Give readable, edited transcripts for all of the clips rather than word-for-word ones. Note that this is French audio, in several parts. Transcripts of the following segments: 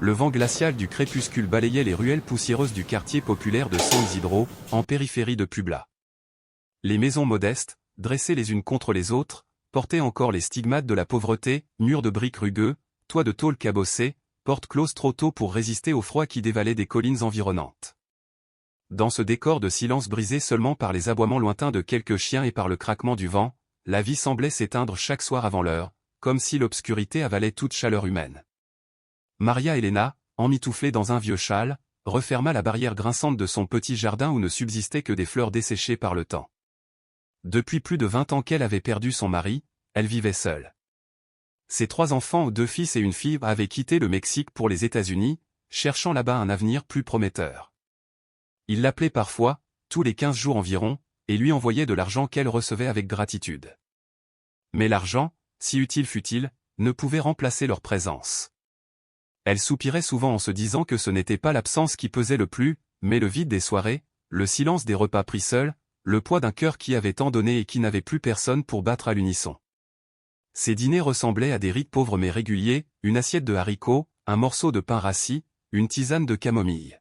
Le vent glacial du crépuscule balayait les ruelles poussiéreuses du quartier populaire de San Isidro, en périphérie de Puebla. Les maisons modestes, dressées les unes contre les autres, portaient encore les stigmates de la pauvreté, murs de briques rugueux, toits de tôle cabossés, portes closes trop tôt pour résister au froid qui dévalait des collines environnantes. Dans ce décor de silence brisé seulement par les aboiements lointains de quelques chiens et par le craquement du vent, la vie semblait s'éteindre chaque soir avant l'heure, comme si l'obscurité avalait toute chaleur humaine. Maria Elena, emmitouflée dans un vieux châle, referma la barrière grinçante de son petit jardin où ne subsistaient que des fleurs desséchées par le temps. Depuis plus de 20 ans qu'elle avait perdu son mari, elle vivait seule. Ses 3 enfants, 2 fils et une fille, avaient quitté le Mexique pour les États-Unis, cherchant là-bas un avenir plus prometteur. Il l'appelait parfois, tous les 15 jours environ, et lui envoyait de l'argent qu'elle recevait avec gratitude. Mais l'argent, si utile fût-il, ne pouvait remplacer leur présence. Elle soupirait souvent en se disant que ce n'était pas l'absence qui pesait le plus, mais le vide des soirées, le silence des repas pris seuls, le poids d'un cœur qui avait tant donné et qui n'avait plus personne pour battre à l'unisson. Ces dîners ressemblaient à des rites pauvres mais réguliers, une assiette de haricots, un morceau de pain rassis, une tisane de camomille.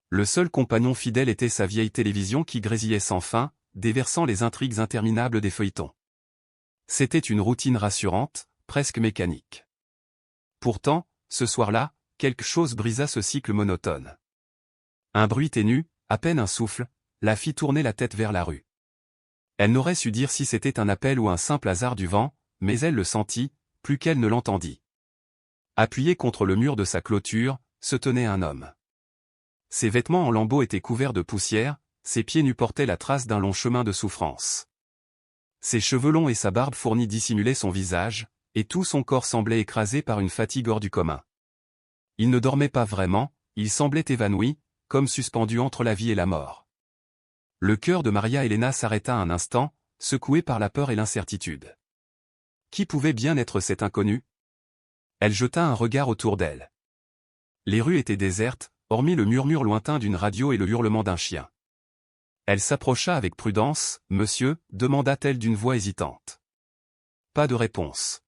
Le seul compagnon fidèle était sa vieille télévision qui grésillait sans fin, déversant les intrigues interminables des feuilletons. C'était une routine rassurante, presque mécanique. Pourtant, ce soir-là, quelque chose brisa ce cycle monotone. Un bruit ténu, à peine un souffle, la fit tourner la tête vers la rue. Elle n'aurait su dire si c'était un appel ou un simple hasard du vent, mais elle le sentit, plus qu'elle ne l'entendit. Appuyé contre le mur de sa clôture, se tenait un homme. Ses vêtements en lambeaux étaient couverts de poussière, ses pieds nus portaient la trace d'un long chemin de souffrance. Ses cheveux longs et sa barbe fournie dissimulaient son visage, et tout son corps semblait écrasé par une fatigue hors du commun. Il ne dormait pas vraiment, il semblait évanoui, comme suspendu entre la vie et la mort. Le cœur de Maria Elena s'arrêta un instant, secoué par la peur et l'incertitude. Qui pouvait bien être cet inconnu? Elle jeta un regard autour d'elle. Les rues étaient désertes, hormis le murmure lointain d'une radio et le hurlement d'un chien. Elle s'approcha avec prudence. « Monsieur » demanda-t-elle d'une voix hésitante. Pas de réponse.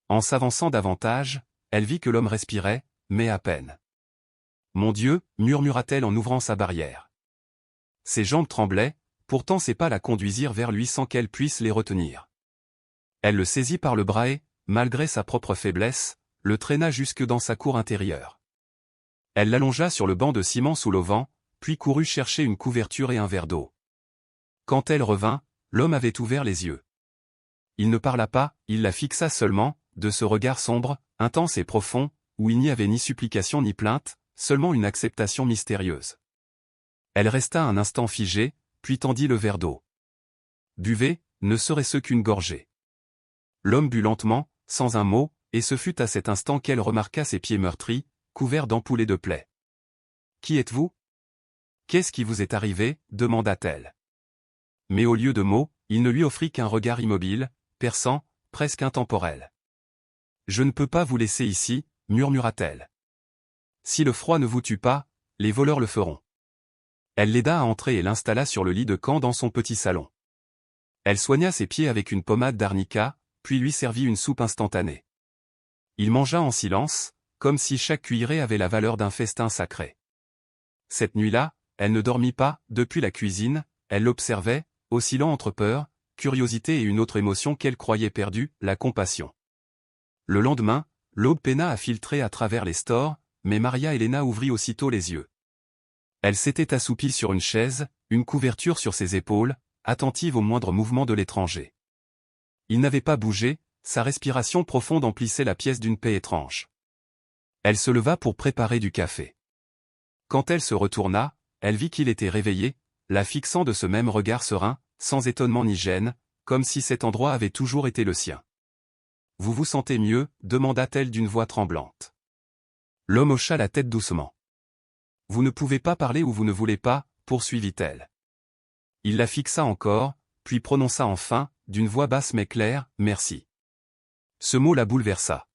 En s'avançant davantage, elle vit que l'homme respirait, mais à peine. « Mon Dieu » murmura-t-elle en ouvrant sa barrière. Ses jambes tremblaient, pourtant ses pas la conduisirent vers lui sans qu'elle puisse les retenir. Elle le saisit par le bras et, malgré sa propre faiblesse, le traîna jusque dans sa cour intérieure. Elle l'allongea sur le banc de ciment sous l'auvent, puis courut chercher une couverture et un verre d'eau. Quand elle revint, l'homme avait ouvert les yeux. Il ne parla pas, il la fixa seulement, de ce regard sombre, intense et profond, où il n'y avait ni supplication ni plainte, seulement une acceptation mystérieuse. Elle resta un instant figée, puis tendit le verre d'eau. « Buvez, ne serait-ce qu'une gorgée. » L'homme but lentement, sans un mot, et ce fut à cet instant qu'elle remarqua ses pieds meurtris, couverts d'ampoules et de plaies. « Qui êtes-vous? Qu'est-ce qui vous est arrivé » demanda-t-elle. Mais au lieu de mots, il ne lui offrit qu'un regard immobile, perçant, presque intemporel. « Je ne peux pas vous laisser ici » murmura-t-elle. « Si le froid ne vous tue pas, les voleurs le feront. » Elle l'aida à entrer et l'installa sur le lit de camp dans son petit salon. Elle soigna ses pieds avec une pommade d'arnica, puis lui servit une soupe instantanée. Il mangea en silence, comme si chaque cuillerée avait la valeur d'un festin sacré. Cette nuit-là, elle ne dormit pas. Depuis la cuisine, elle l'observait, oscillant entre peur, curiosité et une autre émotion qu'elle croyait perdue, la compassion. Le lendemain, l'aube peina à filtrer à travers les stores, mais Maria Elena ouvrit aussitôt les yeux. Elle s'était assoupie sur une chaise, une couverture sur ses épaules, attentive au moindre mouvement de l'étranger. Il n'avait pas bougé, sa respiration profonde emplissait la pièce d'une paix étrange. Elle se leva pour préparer du café. Quand elle se retourna, elle vit qu'il était réveillé, la fixant de ce même regard serein, sans étonnement ni gêne, comme si cet endroit avait toujours été le sien. « Vous vous sentez mieux » demanda-t-elle d'une voix tremblante. L'homme hocha la tête doucement. « Vous ne pouvez pas parler ou vous ne voulez pas » poursuivit-elle. Il la fixa encore, puis prononça enfin, d'une voix basse mais claire, « Merci ». Ce mot la bouleversa.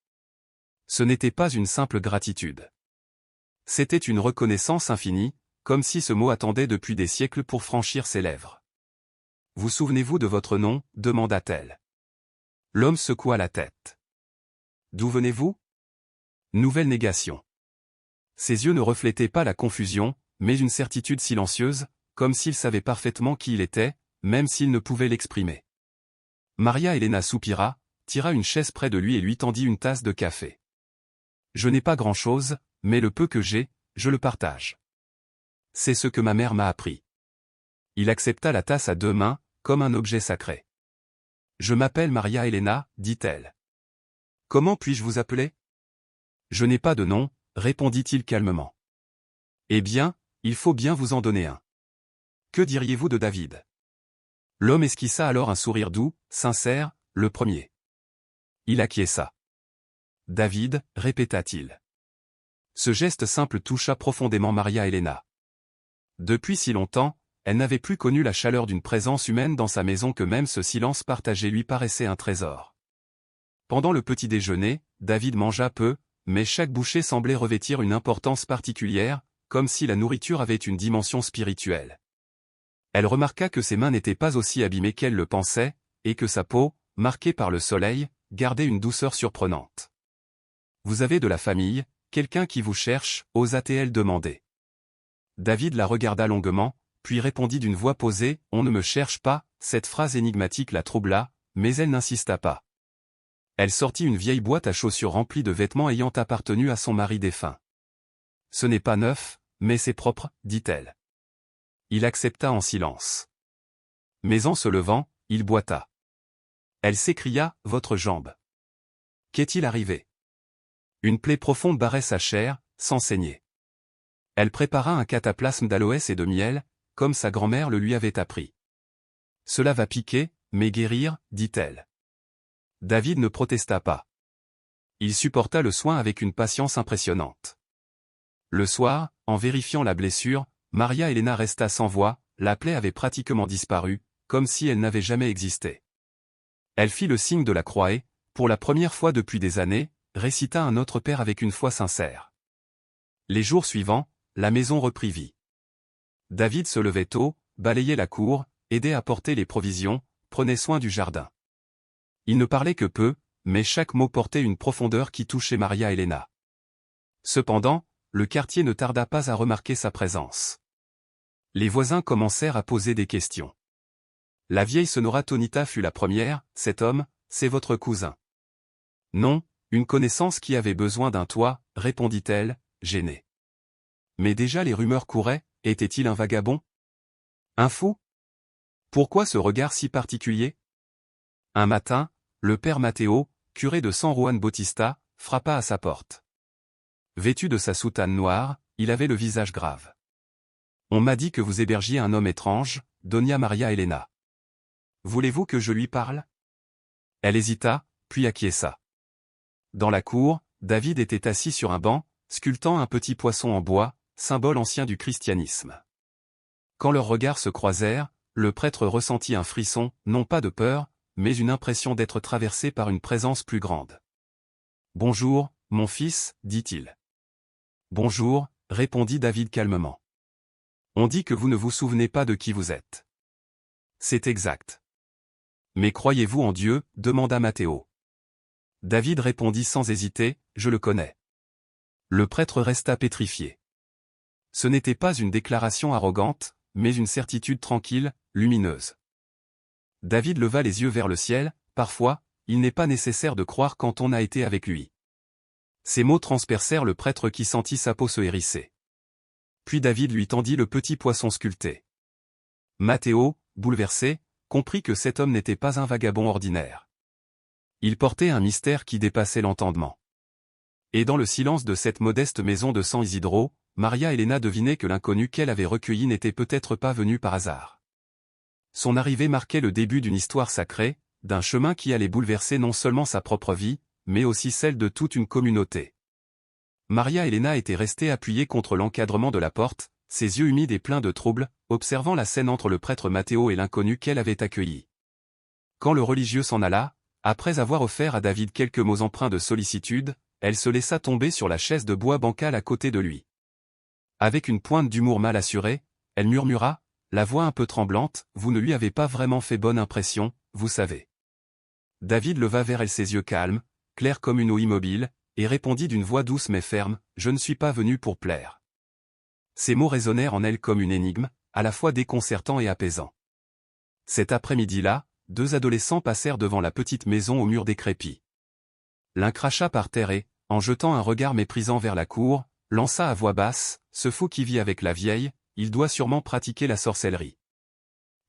Ce n'était pas une simple gratitude. C'était une reconnaissance infinie, comme si ce mot attendait depuis des siècles pour franchir ses lèvres. « Vous souvenez-vous de votre nom » demanda-t-elle. L'homme secoua la tête. « D'où venez-vous ? Nouvelle négation. Ses yeux ne reflétaient pas la confusion, mais une certitude silencieuse, comme s'il savait parfaitement qui il était, même s'il ne pouvait l'exprimer. Maria Elena soupira, tira une chaise près de lui et lui tendit une tasse de café. Je n'ai pas grand-chose, mais le peu que j'ai, je le partage. C'est ce que ma mère m'a appris. Il accepta la tasse à deux mains, comme un objet sacré. Je m'appelle Maria Elena, dit-elle. Comment puis-je vous appeler? Je n'ai pas de nom, répondit-il calmement. Eh bien, il faut bien vous en donner un. Que diriez-vous de David? L'homme esquissa alors un sourire doux, sincère, le premier. Il acquiesça. David, répéta-t-il. Ce geste simple toucha profondément Maria Elena. Depuis si longtemps, elle n'avait plus connu la chaleur d'une présence humaine dans sa maison que même ce silence partagé lui paraissait un trésor. Pendant le petit déjeuner, David mangea peu, mais chaque bouchée semblait revêtir une importance particulière, comme si la nourriture avait une dimension spirituelle. Elle remarqua que ses mains n'étaient pas aussi abîmées qu'elle le pensait, et que sa peau, marquée par le soleil, gardait une douceur surprenante. « Vous avez de la famille, quelqu'un qui vous cherche ?» osa-t-elle demander. David la regarda longuement, puis répondit d'une voix posée, « On ne me cherche pas », cette phrase énigmatique la troubla, mais elle n'insista pas. Elle sortit une vieille boîte à chaussures remplie de vêtements ayant appartenu à son mari défunt. « Ce n'est pas neuf, mais c'est propre, » dit-elle. Il accepta en silence. Mais en se levant, il boita. Elle s'écria, « Votre jambe. » Qu'est-il arrivé? Une plaie profonde barrait sa chair, sans saigner. Elle prépara un cataplasme d'aloès et de miel, comme sa grand-mère le lui avait appris. Cela va piquer, mais guérir, dit-elle. David ne protesta pas. Il supporta le soin avec une patience impressionnante. Le soir, en vérifiant la blessure, Maria Elena resta sans voix, la plaie avait pratiquement disparu, comme si elle n'avait jamais existé. Elle fit le signe de la croix et, pour la première fois depuis des années, récita un Notre Père avec une foi sincère. Les jours suivants, la maison reprit vie. David se levait tôt, balayait la cour, aidait à porter les provisions, prenait soin du jardin. Il ne parlait que peu, mais chaque mot portait une profondeur qui touchait Maria Elena. Cependant, le quartier ne tarda pas à remarquer sa présence. Les voisins commencèrent à poser des questions. La vieille Sonora Tonita fut la première, « Cet homme, c'est votre cousin. » Non, une connaissance qui avait besoin d'un toit, répondit-elle, gênée. Mais déjà les rumeurs couraient, était-il un vagabond? Un fou? Pourquoi ce regard si particulier? Un matin, le père Matteo, curé de San Juan Bautista, frappa à sa porte. Vêtu de sa soutane noire, il avait le visage grave. « On m'a dit que vous hébergiez un homme étrange, Doña Maria Elena. Voulez-vous que je lui parle? » Elle hésita, puis acquiesça. Dans la cour, David était assis sur un banc, sculptant un petit poisson en bois, symbole ancien du christianisme. Quand leurs regards se croisèrent, le prêtre ressentit un frisson, non pas de peur, mais une impression d'être traversé par une présence plus grande. « Bonjour, mon fils, dit-il. »« Bonjour, » répondit David calmement. « On dit que vous ne vous souvenez pas de qui vous êtes. »« C'est exact. »« Mais croyez-vous en Dieu ?» demanda Matteo. David répondit sans hésiter, « Je le connais. » Le prêtre resta pétrifié. Ce n'était pas une déclaration arrogante, mais une certitude tranquille, lumineuse. David leva les yeux vers le ciel, « Parfois, il n'est pas nécessaire de croire quand on a été avec lui. » Ces mots transpercèrent le prêtre qui sentit sa peau se hérisser. Puis David lui tendit le petit poisson sculpté. Matteo, bouleversé, comprit que cet homme n'était pas un vagabond ordinaire. Il portait un mystère qui dépassait l'entendement. Et dans le silence de cette modeste maison de San Isidro, Maria Elena devinait que l'inconnu qu'elle avait recueilli n'était peut-être pas venu par hasard. Son arrivée marquait le début d'une histoire sacrée, d'un chemin qui allait bouleverser non seulement sa propre vie, mais aussi celle de toute une communauté. Maria Elena était restée appuyée contre l'encadrement de la porte, ses yeux humides et pleins de trouble, observant la scène entre le prêtre Matteo et l'inconnu qu'elle avait accueilli. Quand le religieux s'en alla, après avoir offert à David quelques mots empreints de sollicitude, elle se laissa tomber sur la chaise de bois bancale à côté de lui. Avec une pointe d'humour mal assurée, elle murmura, la voix un peu tremblante, « Vous ne lui avez pas vraiment fait bonne impression, vous savez. » David leva vers elle ses yeux calmes, clairs comme une eau immobile, et répondit d'une voix douce mais ferme, « Je ne suis pas venu pour plaire. » Ces mots résonnèrent en elle comme une énigme, à la fois déconcertant et apaisant. Cet après-midi-là, 2 adolescents passèrent devant la petite maison au mur décrépit. L'un cracha par terre et, en jetant un regard méprisant vers la cour, lança à voix basse, « Ce fou qui vit avec la vieille, il doit sûrement pratiquer la sorcellerie. »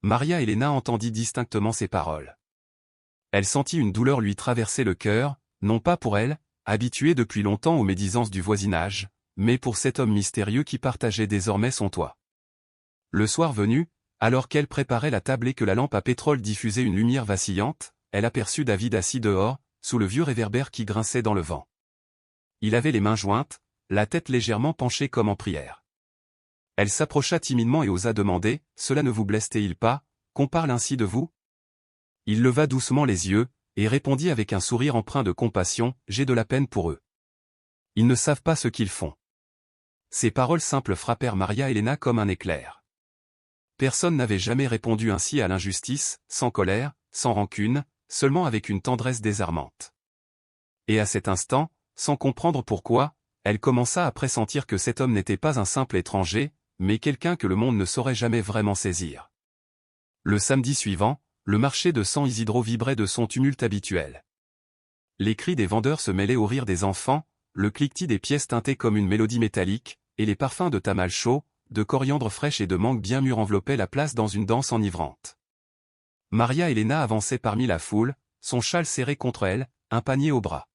Maria Elena entendit distinctement ces paroles. Elle sentit une douleur lui traverser le cœur, non pas pour elle, habituée depuis longtemps aux médisances du voisinage, mais pour cet homme mystérieux qui partageait désormais son toit. Le soir venu, alors qu'elle préparait la table et que la lampe à pétrole diffusait une lumière vacillante, elle aperçut David assis dehors, sous le vieux réverbère qui grinçait dans le vent. Il avait les mains jointes, la tête légèrement penchée comme en prière. Elle s'approcha timidement et osa demander, « Cela ne vous blesse-t-il pas, qu'on parle ainsi de vous ?» Il leva doucement les yeux, et répondit avec un sourire empreint de compassion, « J'ai de la peine pour eux. Ils ne savent pas ce qu'ils font. » Ces paroles simples frappèrent Maria Elena comme un éclair. Personne n'avait jamais répondu ainsi à l'injustice, sans colère, sans rancune, seulement avec une tendresse désarmante. Et à cet instant, sans comprendre pourquoi, elle commença à pressentir que cet homme n'était pas un simple étranger, mais quelqu'un que le monde ne saurait jamais vraiment saisir. Le samedi suivant, le marché de San Isidro vibrait de son tumulte habituel. Les cris des vendeurs se mêlaient aux rires des enfants, le cliquetis des pièces tintait comme une mélodie métallique, et les parfums de tamal chaud, de coriandre fraîche et de mangue bien mûre enveloppaient la place dans une danse enivrante. Maria Elena avançait parmi la foule, son châle serré contre elle, un panier au bras.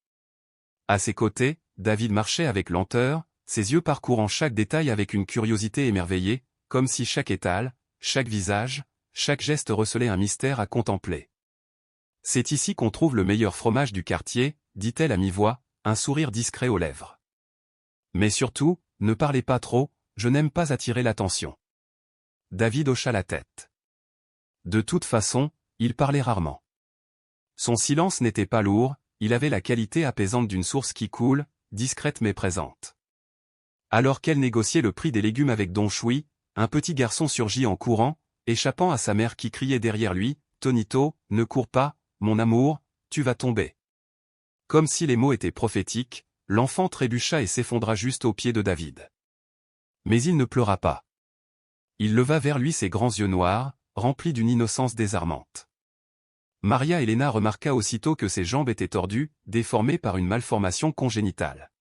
À ses côtés, David marchait avec lenteur, ses yeux parcourant chaque détail avec une curiosité émerveillée, comme si chaque étal, chaque visage, chaque geste recelait un mystère à contempler. « C'est ici qu'on trouve le meilleur fromage du quartier, » dit-elle à mi-voix, un sourire discret aux lèvres. « Mais surtout, ne parlez pas trop, je n'aime pas attirer l'attention. » David hocha la tête. De toute façon, il parlait rarement. Son silence n'était pas lourd, il avait la qualité apaisante d'une source qui coule, discrète mais présente. Alors qu'elle négociait le prix des légumes avec Don Choui, un petit garçon surgit en courant, échappant à sa mère qui criait derrière lui, « Tonito, ne cours pas, mon amour, tu vas tomber. » Comme si les mots étaient prophétiques, l'enfant trébucha et s'effondra juste aux pieds de David. Mais il ne pleura pas. Il leva vers lui ses grands yeux noirs, remplis d'une innocence désarmante. Maria Elena remarqua aussitôt que ses jambes étaient tordues, déformées par une malformation congénitale.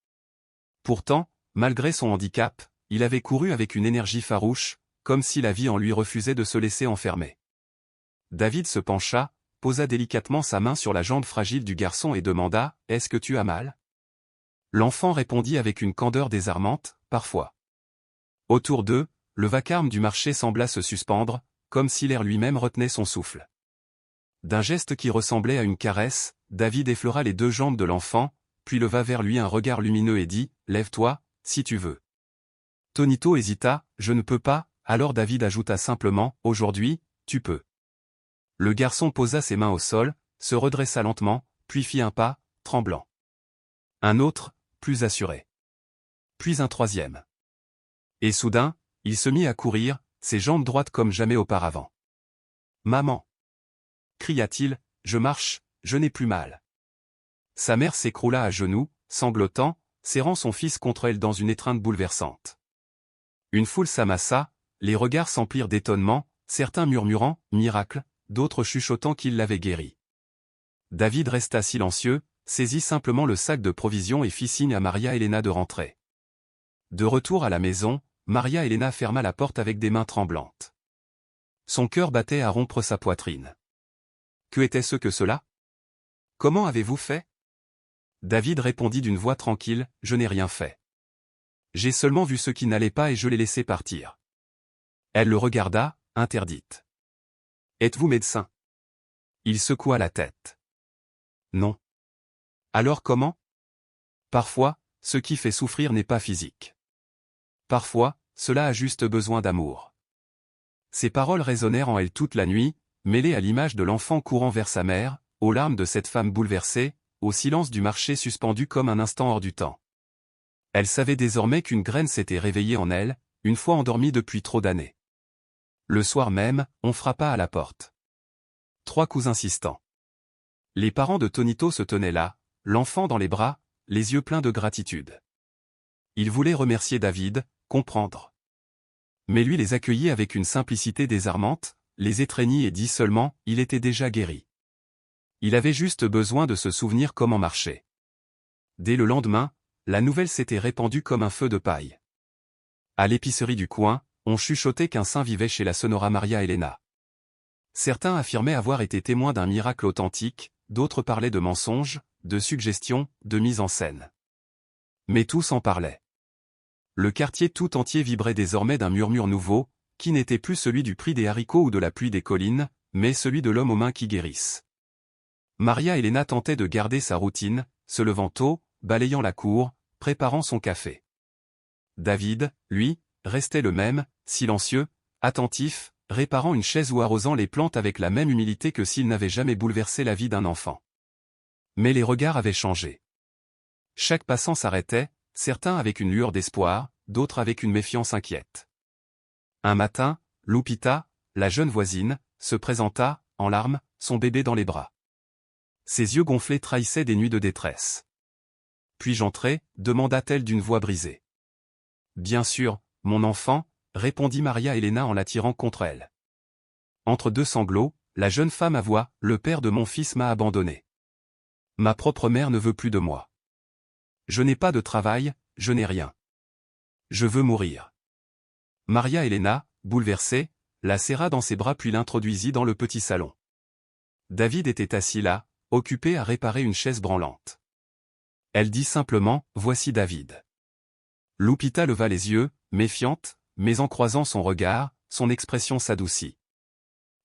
Pourtant, malgré son handicap, il avait couru avec une énergie farouche, comme si la vie en lui refusait de se laisser enfermer. David se pencha, posa délicatement sa main sur la jambe fragile du garçon et demanda, « Est-ce que tu as mal ?» L'enfant répondit avec une candeur désarmante, « Parfois. » Autour d'eux, le vacarme du marché sembla se suspendre, comme si l'air lui-même retenait son souffle. D'un geste qui ressemblait à une caresse, David effleura les 2 jambes de l'enfant, puis leva vers lui un regard lumineux et dit, « Lève-toi, si tu veux. » Tonito hésita, « Je ne peux pas », alors David ajouta simplement, « Aujourd'hui, tu peux. » Le garçon posa ses mains au sol, se redressa lentement, puis fit un pas, tremblant. Un autre, plus assuré. Puis un troisième. Et soudain, il se mit à courir, ses jambes droites comme jamais auparavant. « Maman !» cria-t-il, « Je marche, je n'ai plus mal. » Sa mère s'écroula à genoux, sanglotant, serrant son fils contre elle dans une étreinte bouleversante. Une foule s'amassa, les regards s'emplirent d'étonnement, certains murmurant « Miracle », d'autres chuchotant qu'il l'avait guéri. David resta silencieux, saisit simplement le sac de provisions et fit signe à Maria Elena de rentrer. De retour à la maison, Maria Elena ferma la porte avec des mains tremblantes. Son cœur battait à rompre sa poitrine. Que était-ce que cela? Comment avez-vous fait? David répondit d'une voix tranquille, « Je n'ai rien fait. J'ai seulement vu ce qui n'allait pas et je l'ai laissé partir. » Elle le regarda, interdite. « Êtes-vous médecin? » Il secoua la tête. « Non. » Alors comment? Parfois, ce qui fait souffrir n'est pas physique. Parfois, cela a juste besoin d'amour. Ces paroles résonnèrent en elle toute la nuit, mêlées à l'image de l'enfant courant vers sa mère, aux larmes de cette femme bouleversée, au silence du marché suspendu comme un instant hors du temps. Elle savait désormais qu'une graine s'était réveillée en elle, une fois endormie depuis trop d'années. Le soir même, on frappa à la porte. 3 coups insistants. Les parents de Tonito se tenaient là, l'enfant dans les bras, les yeux pleins de gratitude. Il voulait remercier David, comprendre. Mais lui les accueillit avec une simplicité désarmante, les étreignit et dit seulement, il était déjà guéri. Il avait juste besoin de se souvenir comment marcher. Dès le lendemain, la nouvelle s'était répandue comme un feu de paille. À l'épicerie du coin, on chuchotait qu'un saint vivait chez la Sonora Maria Elena. Certains affirmaient avoir été témoins d'un miracle authentique, d'autres parlaient de mensonges, de suggestions, de mise en scène. Mais tous en parlaient. Le quartier tout entier vibrait désormais d'un murmure nouveau, qui n'était plus celui du prix des haricots ou de la pluie des collines, mais celui de l'homme aux mains qui guérissent. Maria Elena tentait de garder sa routine, se levant tôt, balayant la cour, préparant son café. David, lui, restait le même, silencieux, attentif, réparant une chaise ou arrosant les plantes avec la même humilité que s'il n'avait jamais bouleversé la vie d'un enfant. Mais les regards avaient changé. Chaque passant s'arrêtait, certains avec une lueur d'espoir, d'autres avec une méfiance inquiète. Un matin, Lupita, la jeune voisine, se présenta, en larmes, son bébé dans les bras. Ses yeux gonflés trahissaient des nuits de détresse. « Puis-je entrer » demanda-t-elle d'une voix brisée. « Bien sûr, mon enfant » répondit Maria Elena en l'attirant contre elle. Entre deux sanglots, la jeune femme avoua, « Le père de mon fils m'a abandonné. Ma propre mère ne veut plus de moi. Je n'ai pas de travail, je n'ai rien. Je veux mourir. » Maria Elena, bouleversée, la serra dans ses bras puis l'introduisit dans le petit salon. David était assis là, occupé à réparer une chaise branlante. Elle dit simplement, « Voici David. » Lupita leva les yeux, méfiante, mais en croisant son regard, son expression s'adoucit.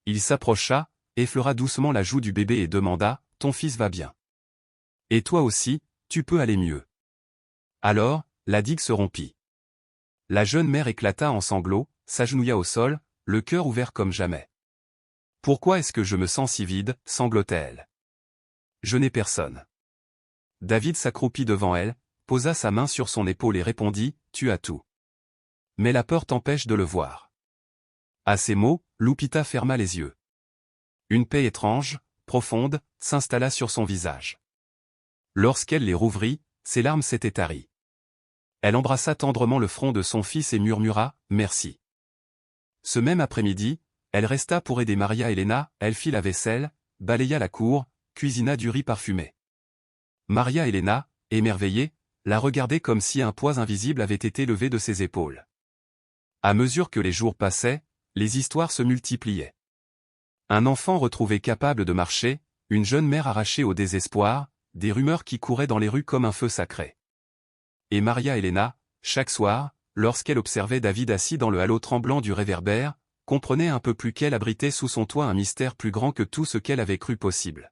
Il s'approcha, effleura doucement la joue du bébé et demanda, « Ton fils va bien. Et toi aussi, tu peux aller mieux. » Alors, la digue se rompit. La jeune mère éclata en sanglots, s'agenouilla au sol, le cœur ouvert comme jamais. « Pourquoi est-ce que je me sens si vide » sanglotait-elle. « Je n'ai personne. » David s'accroupit devant elle, posa sa main sur son épaule et répondit, « Tu as tout. » Mais la peur t'empêche de le voir. À ces mots, Lupita ferma les yeux. Une paix étrange, profonde, s'installa sur son visage. Lorsqu'elle les rouvrit, ses larmes s'étaient taries. Elle embrassa tendrement le front de son fils et murmura, « Merci. » Ce même après-midi, elle resta pour aider Maria Elena, elle fit la vaisselle, balaya la cour, cuisina du riz parfumé. Maria Elena, émerveillée, la regardait comme si un poids invisible avait été levé de ses épaules. À mesure que les jours passaient, les histoires se multipliaient. Un enfant retrouvé capable de marcher, une jeune mère arrachée au désespoir, des rumeurs qui couraient dans les rues comme un feu sacré. Et Maria Elena, chaque soir, lorsqu'elle observait David assis dans le halo tremblant du réverbère, comprenait un peu plus qu'elle abritait sous son toit un mystère plus grand que tout ce qu'elle avait cru possible.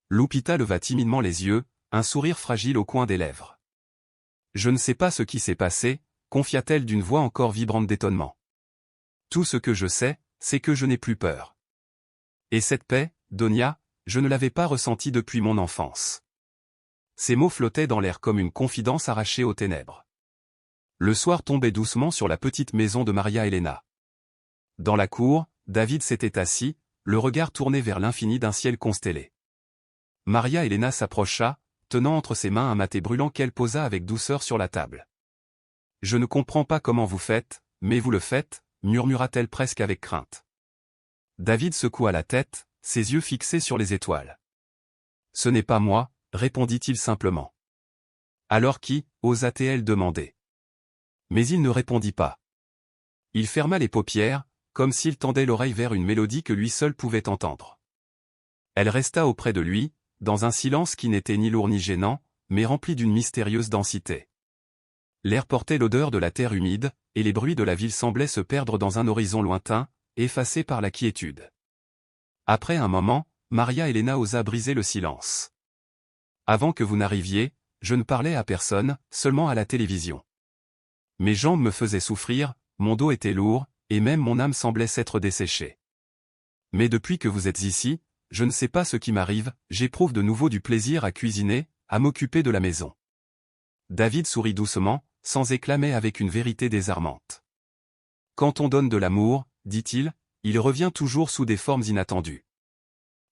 Lupita leva timidement les yeux, un sourire fragile au coin des lèvres. « Je ne sais pas ce qui s'est passé » confia-t-elle d'une voix encore vibrante d'étonnement. « Tout ce que je sais, c'est que je n'ai plus peur. Et cette paix, Donia, je ne l'avais pas ressentie depuis mon enfance. » Ces mots flottaient dans l'air comme une confidence arrachée aux ténèbres. Le soir tombait doucement sur la petite maison de Maria Elena. Dans la cour, David s'était assis, le regard tourné vers l'infini d'un ciel constellé. Maria Elena s'approcha, tenant entre ses mains un maté brûlant qu'elle posa avec douceur sur la table. « Je ne comprends pas comment vous faites, mais vous le faites » murmura-t-elle presque avec crainte. David secoua la tête, ses yeux fixés sur les étoiles. « Ce n'est pas moi » répondit-il simplement. « Alors qui » osa-t-elle demander. Mais il ne répondit pas. Il ferma les paupières, comme s'il tendait l'oreille vers une mélodie que lui seul pouvait entendre. Elle resta auprès de lui, dans un silence qui n'était ni lourd ni gênant, mais rempli d'une mystérieuse densité. L'air portait l'odeur de la terre humide, et les bruits de la ville semblaient se perdre dans un horizon lointain, effacé par la quiétude. Après un moment, Maria Elena osa briser le silence. « Avant que vous n'arriviez, je ne parlais à personne, seulement à la télévision. Mes jambes me faisaient souffrir, mon dos était lourd, et même mon âme semblait s'être desséchée. Mais depuis que vous êtes ici, je ne sais pas ce qui m'arrive, j'éprouve de nouveau du plaisir à cuisiner, à m'occuper de la maison. » David sourit doucement, sans éclat mais avec une vérité désarmante. « Quand on donne de l'amour, dit-il, il revient toujours sous des formes inattendues. »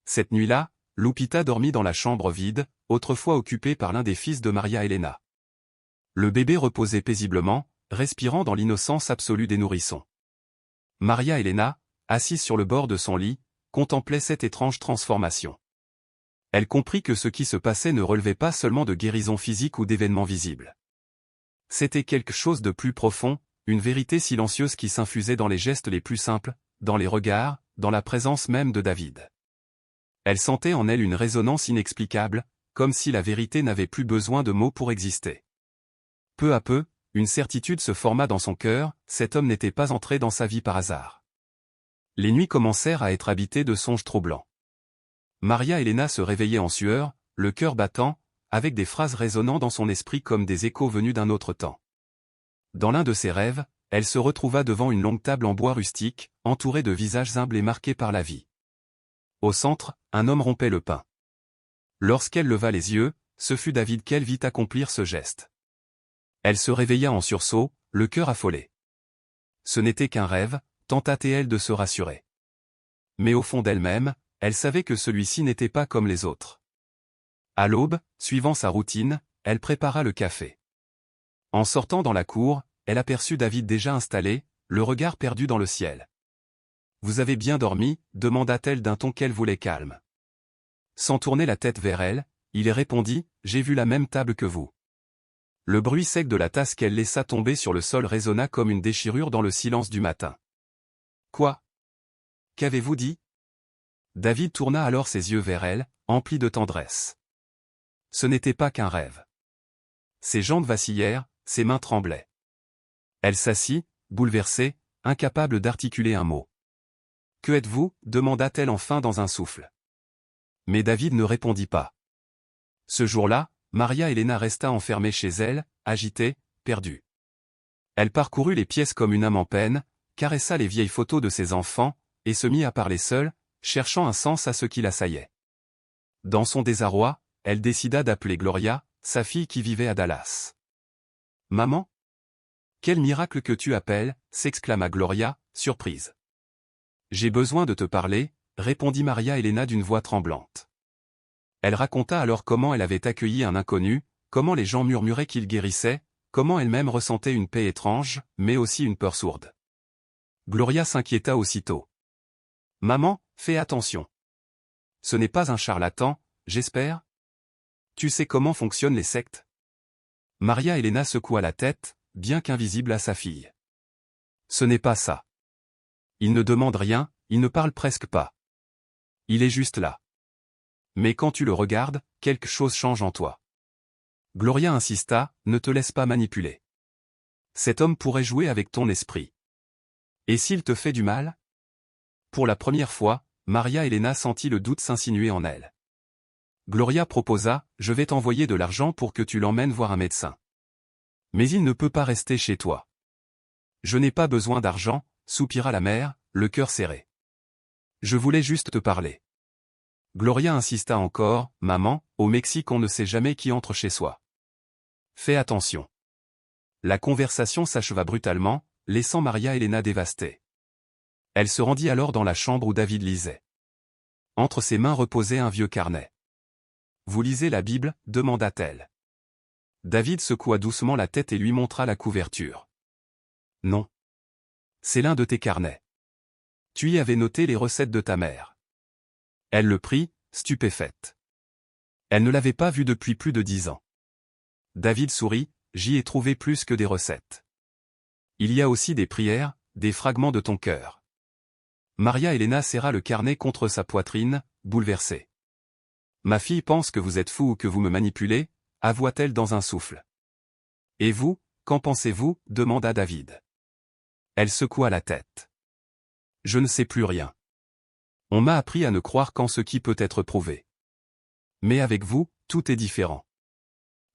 Cette nuit-là, Lupita dormit dans la chambre vide, autrefois occupée par l'un des fils de Maria Elena. Le bébé reposait paisiblement, respirant dans l'innocence absolue des nourrissons. Maria Elena, assise sur le bord de son lit, contemplait cette étrange transformation. Elle comprit que ce qui se passait ne relevait pas seulement de guérison physique ou d'événements visibles. C'était quelque chose de plus profond, une vérité silencieuse qui s'infusait dans les gestes les plus simples, dans les regards, dans la présence même de David. Elle sentait en elle une résonance inexplicable, comme si la vérité n'avait plus besoin de mots pour exister. Peu à peu, une certitude se forma dans son cœur, cet homme n'était pas entré dans sa vie par hasard. Les nuits commencèrent à être habitées de songes troublants. Maria Elena se réveillait en sueur, le cœur battant, avec des phrases résonnant dans son esprit comme des échos venus d'un autre temps. Dans l'un de ses rêves, elle se retrouva devant une longue table en bois rustique, entourée de visages humbles et marqués par la vie. Au centre, un homme rompait le pain. Lorsqu'elle leva les yeux, ce fut David qu'elle vit accomplir ce geste. Elle se réveilla en sursaut, le cœur affolé. Ce n'était qu'un rêve, tenta-t-elle de se rassurer. Mais au fond d'elle-même, elle savait que celui-ci n'était pas comme les autres. À l'aube, suivant sa routine, elle prépara le café. En sortant dans la cour, elle aperçut David déjà installé, le regard perdu dans le ciel. « Vous avez bien dormi ?» demanda-t-elle d'un ton qu'elle voulait calme. Sans tourner la tête vers elle, il répondit « J'ai vu la même table que vous. » Le bruit sec de la tasse qu'elle laissa tomber sur le sol résonna comme une déchirure dans le silence du matin. « Quoi ? Qu'avez-vous dit ?» David tourna alors ses yeux vers elle, emplis de tendresse. Ce n'était pas qu'un rêve. Ses jambes vacillèrent, ses mains tremblaient. Elle s'assit, bouleversée, incapable d'articuler un mot. « Que êtes-vous » demanda-t-elle enfin dans un souffle. Mais David ne répondit pas. Ce jour-là, Maria Elena resta enfermée chez elle, agitée, perdue. Elle parcourut les pièces comme une âme en peine, caressa les vieilles photos de ses enfants, et se mit à parler seule, cherchant un sens à ce qui l'assaillait. Dans son désarroi, elle décida d'appeler Gloria, sa fille qui vivait à Dallas. « Maman ? Quel miracle que tu appelles » s'exclama Gloria, surprise. « J'ai besoin de te parler » répondit Maria Elena d'une voix tremblante. Elle raconta alors comment elle avait accueilli un inconnu, comment les gens murmuraient qu'il guérissait, comment elle-même ressentait une paix étrange, mais aussi une peur sourde. Gloria s'inquiéta aussitôt. « Maman, fais attention. Ce n'est pas un charlatan, j'espère ? Tu sais comment fonctionnent les sectes ?» Maria Elena secoua la tête, bien qu'invisible à sa fille. « Ce n'est pas ça. Il ne demande rien, il ne parle presque pas. Il est juste là. Mais quand tu le regardes, quelque chose change en toi. » Gloria insista, « Ne te laisse pas manipuler. Cet homme pourrait jouer avec ton esprit. Et s'il te fait du mal ?» Pour la première fois, Maria Elena sentit le doute s'insinuer en elle. Gloria proposa, « Je vais t'envoyer de l'argent pour que tu l'emmènes voir un médecin. Mais il ne peut pas rester chez toi. » « Je n'ai pas besoin d'argent, » soupira la mère, le cœur serré. « Je voulais juste te parler. » Gloria insista encore, « Maman, au Mexique on ne sait jamais qui entre chez soi. Fais attention. » La conversation s'acheva brutalement, laissant Maria Elena dévastée. Elle se rendit alors dans la chambre où David lisait. Entre ses mains reposait un vieux carnet. « Vous lisez la Bible » demanda-t-elle. David secoua doucement la tête et lui montra la couverture. « Non. C'est l'un de tes carnets. Tu y avais noté les recettes de ta mère. » Elle le prit, stupéfaite. Elle ne l'avait pas vu depuis plus de 10 ans. David sourit, « J'y ai trouvé plus que des recettes. Il y a aussi des prières, des fragments de ton cœur. » Maria Elena serra le carnet contre sa poitrine, bouleversée. « Ma fille pense que vous êtes fou ou que vous me manipulez » avoua-t-elle dans un souffle. « Et vous, qu'en pensez-vous » demanda David. Elle secoua la tête. « Je ne sais plus rien. On m'a appris à ne croire qu'en ce qui peut être prouvé. Mais avec vous, tout est différent. »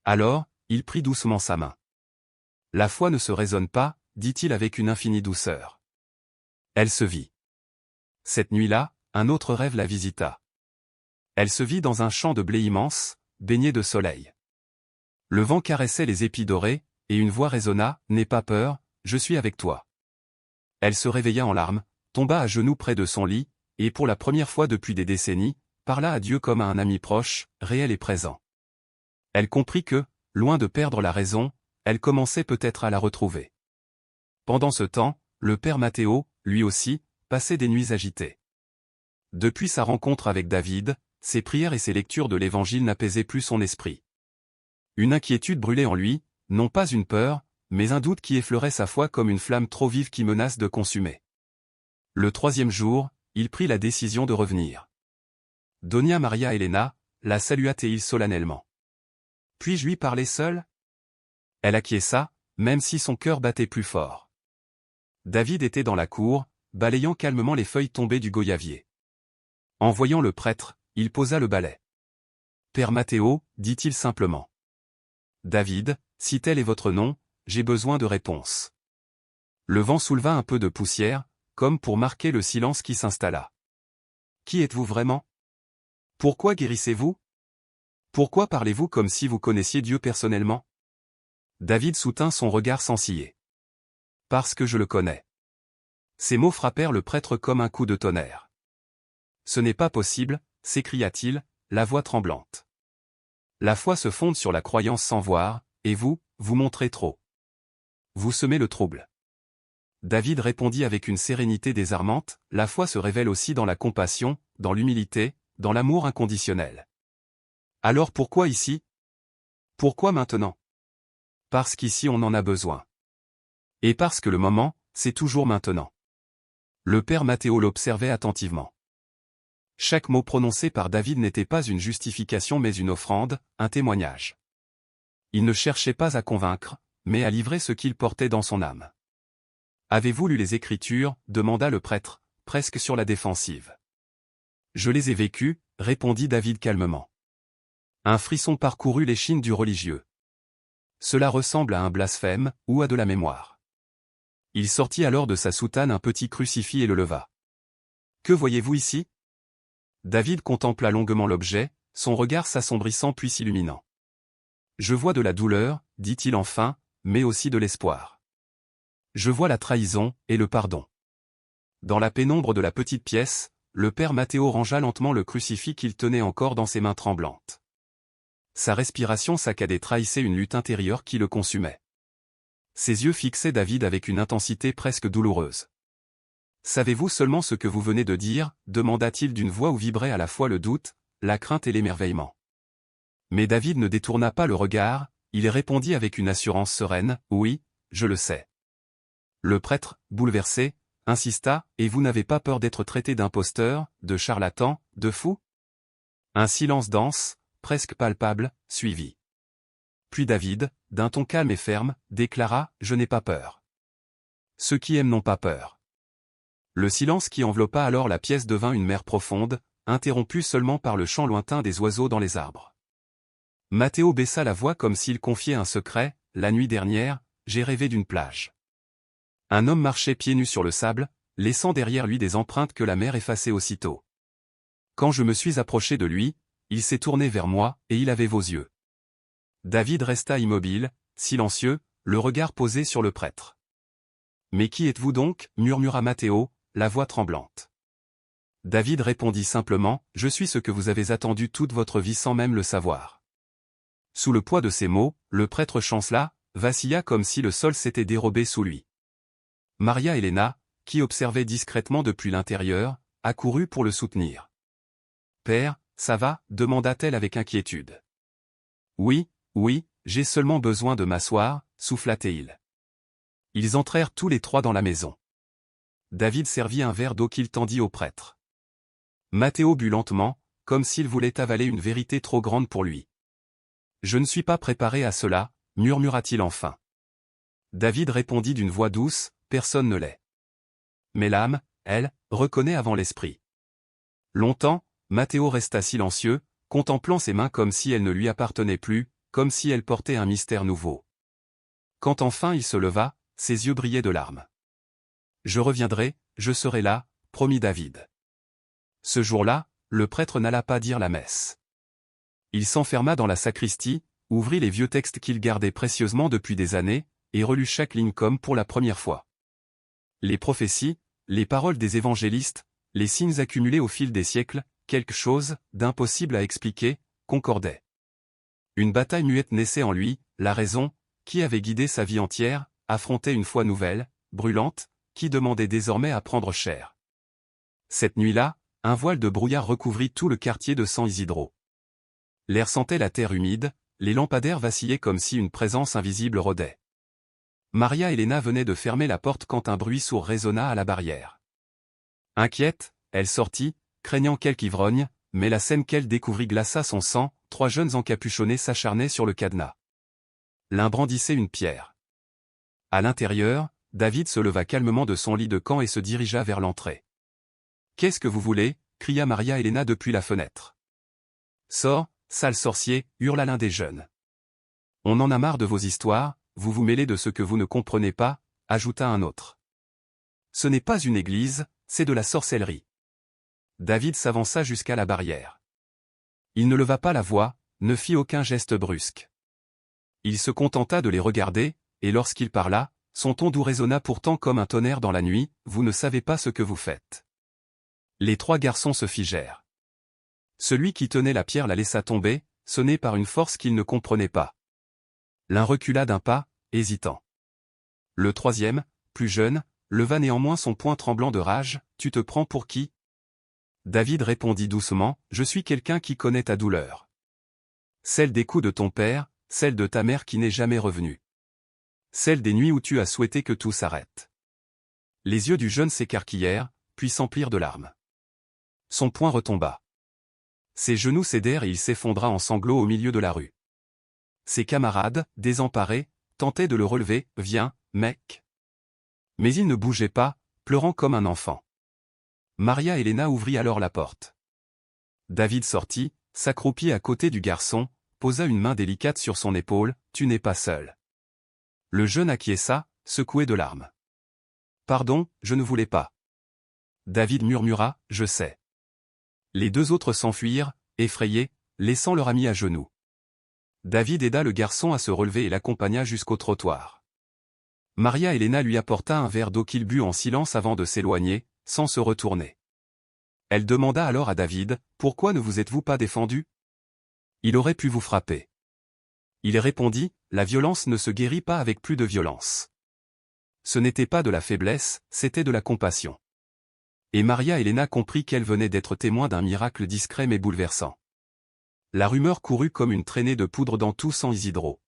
Alors, il prit doucement sa main. « La foi ne se raisonne pas, » dit-il avec une infinie douceur. Elle se vit. Cette nuit-là, un autre rêve la visita. Elle se vit dans un champ de blé immense, baigné de soleil. Le vent caressait les épis dorés, et une voix résonna, « N'aie pas peur, je suis avec toi. » Elle se réveilla en larmes, tomba à genoux près de son lit, et pour la première fois depuis des décennies, parla à Dieu comme à un ami proche, réel et présent. Elle comprit que, loin de perdre la raison, elle commençait peut-être à la retrouver. Pendant ce temps, le père Matteo, lui aussi, passait des nuits agitées. Depuis sa rencontre avec David, ses prières et ses lectures de l'Évangile n'apaisaient plus son esprit. Une inquiétude brûlait en lui, non pas une peur, mais un doute qui effleurait sa foi comme une flamme trop vive qui menace de consumer. Le 3e jour, il prit la décision de revenir. Dona Maria Elena la salua-t-il solennellement. Puis-je lui parler seul? Elle acquiesça, même si son cœur battait plus fort. David était dans la cour, balayant calmement les feuilles tombées du goyavier. En voyant le prêtre, il posa le balai. « Père Matteo, dit-il simplement. David, si tel est votre nom, j'ai besoin de réponse. » Le vent souleva un peu de poussière, comme pour marquer le silence qui s'installa. « Qui êtes-vous vraiment? Pourquoi guérissez-vous? Pourquoi parlez-vous comme si vous connaissiez Dieu personnellement? » David soutint son regard sans ciller. « Parce que je le connais. » Ces mots frappèrent le prêtre comme un coup de tonnerre. « Ce n'est pas possible, s'écria-t-il, la voix tremblante. La foi se fonde sur la croyance sans voir, et vous, vous montrez trop. Vous semez le trouble. » David répondit avec une sérénité désarmante, la foi se révèle aussi dans la compassion, dans l'humilité, dans l'amour inconditionnel. Alors pourquoi ici? Pourquoi maintenant? Parce qu'ici on en a besoin. Et parce que le moment, c'est toujours maintenant. Le père Matteo l'observait attentivement. Chaque mot prononcé par David n'était pas une justification mais une offrande, un témoignage. Il ne cherchait pas à convaincre, mais à livrer ce qu'il portait dans son âme. « Avez-vous lu les Écritures » demanda le prêtre, presque sur la défensive. « Je les ai vécues » répondit David calmement. Un frisson parcourut l'échine du religieux. Cela ressemble à un blasphème, ou à de la mémoire. Il sortit alors de sa soutane un petit crucifix et le leva. « Que voyez-vous ici » David contempla longuement l'objet, son regard s'assombrissant puis s'illuminant. « Je vois de la douleur, dit-il enfin, mais aussi de l'espoir. Je vois la trahison, et le pardon. » Dans la pénombre de la petite pièce, le père Matteo rangea lentement le crucifix qu'il tenait encore dans ses mains tremblantes. Sa respiration saccadée trahissait une lutte intérieure qui le consumait. Ses yeux fixaient David avec une intensité presque douloureuse. « Savez-vous seulement ce que vous venez de dire » demanda-t-il d'une voix où vibrait à la fois le doute, la crainte et l'émerveillement. Mais David ne détourna pas le regard, il répondit avec une assurance sereine, « Oui, je le sais. » Le prêtre, bouleversé, insista, « Et vous n'avez pas peur d'être traité d'imposteur, de charlatan, de fou ?» Un silence dense, presque palpable, suivit. Puis David, d'un ton calme et ferme, déclara, « Je n'ai pas peur. Ceux qui aiment n'ont pas peur. » Le silence qui enveloppa alors la pièce devint une mer profonde, interrompue seulement par le chant lointain des oiseaux dans les arbres. Matteo baissa la voix comme s'il confiait un secret, « La nuit dernière, j'ai rêvé d'une plage. Un homme marchait pieds nus sur le sable, laissant derrière lui des empreintes que la mer effaçait aussitôt. Quand je me suis approché de lui, il s'est tourné vers moi, et il avait vos yeux. » David resta immobile, silencieux, le regard posé sur le prêtre. « Mais qui êtes-vous donc » murmura Matteo, la voix tremblante. David répondit simplement, « Je suis ce que vous avez attendu toute votre vie sans même le savoir. » Sous le poids de ces mots, le prêtre chancela, vacilla comme si le sol s'était dérobé sous lui. Maria Elena, qui observait discrètement depuis l'intérieur, accourut pour le soutenir. « Père, ça va » demanda-t-elle avec inquiétude. « Oui, oui, j'ai seulement besoin de m'asseoir » souffla-t-il. Ils entrèrent tous les trois dans la maison. David servit un verre d'eau qu'il tendit au prêtre. Matteo but lentement, comme s'il voulait avaler une vérité trop grande pour lui. « Je ne suis pas préparé à cela » murmura-t-il enfin. David répondit d'une voix douce, « Personne ne l'est. Mais l'âme, elle, reconnaît avant l'esprit. » Longtemps, Matteo resta silencieux, contemplant ses mains comme si elles ne lui appartenaient plus, comme si elles portaient un mystère nouveau. Quand enfin il se leva, ses yeux brillaient de larmes. « Je reviendrai, je serai là » promit David. Ce jour-là, le prêtre n'alla pas dire la messe. Il s'enferma dans la sacristie, ouvrit les vieux textes qu'il gardait précieusement depuis des années, et relut chaque ligne comme pour la première fois. Les prophéties, les paroles des évangélistes, les signes accumulés au fil des siècles, quelque chose d'impossible à expliquer, concordaient. Une bataille muette naissait en lui, la raison, qui avait guidé sa vie entière, affrontait une foi nouvelle, brûlante, qui demandait désormais à prendre cher. Cette nuit-là, un voile de brouillard recouvrit tout le quartier de San Isidro. L'air sentait la terre humide, les lampadaires vacillaient comme si une présence invisible rôdait. Maria Elena venait de fermer la porte quand un bruit sourd résonna à la barrière. Inquiète, elle sortit, craignant quelque ivrogne, mais la scène qu'elle découvrit glaça son sang, 3 jeunes encapuchonnés s'acharnaient sur le cadenas. L'un brandissait une pierre. À l'intérieur, David se leva calmement de son lit de camp et se dirigea vers l'entrée. « Qu'est-ce que vous voulez » cria Maria Elena depuis la fenêtre. « Sors, sale sorcier » hurla l'un des jeunes. « On en a marre de vos histoires, vous vous mêlez de ce que vous ne comprenez pas » ajouta un autre. « Ce n'est pas une église, c'est de la sorcellerie. » David s'avança jusqu'à la barrière. Il ne leva pas la voix, ne fit aucun geste brusque. Il se contenta de les regarder, et lorsqu'il parla, son ton doux résonna pourtant comme un tonnerre dans la nuit, « Vous ne savez pas ce que vous faites. » Les 3 garçons se figèrent. Celui qui tenait la pierre la laissa tomber, sonné par une force qu'il ne comprenait pas. L'un recula d'un pas, hésitant. Le 3e, plus jeune, leva néanmoins son poing tremblant de rage, « Tu te prends pour qui » David répondit doucement, « Je suis quelqu'un qui connaît ta douleur. Celle des coups de ton père, celle de ta mère qui n'est jamais revenue. Celle des nuits où tu as souhaité que tout s'arrête. » Les yeux du jeune s'écarquillèrent, puis s'emplirent de larmes. Son poing retomba. Ses genoux cédèrent et il s'effondra en sanglots au milieu de la rue. Ses camarades, désemparés, tentaient de le relever, « Viens, mec !» Mais il ne bougeait pas, pleurant comme un enfant. Maria Elena ouvrit alors la porte. David sortit, s'accroupit à côté du garçon, posa une main délicate sur son épaule, « Tu n'es pas seul. » Le jeune acquiesça, secoué de larmes. « Pardon, je ne voulais pas. » David murmura, « Je sais. » Les 2 autres s'enfuirent, effrayés, laissant leur ami à genoux. David aida le garçon à se relever et l'accompagna jusqu'au trottoir. Maria Elena lui apporta un verre d'eau qu'il but en silence avant de s'éloigner, sans se retourner. Elle demanda alors à David, « Pourquoi ne vous êtes-vous pas défendu ? Il aurait pu vous frapper. » Il répondit, « La violence ne se guérit pas avec plus de violence. » Ce n'était pas de la faiblesse, c'était de la compassion. Et Maria Elena comprit qu'elle venait d'être témoin d'un miracle discret mais bouleversant. La rumeur courut comme une traînée de poudre dans tout San Isidro.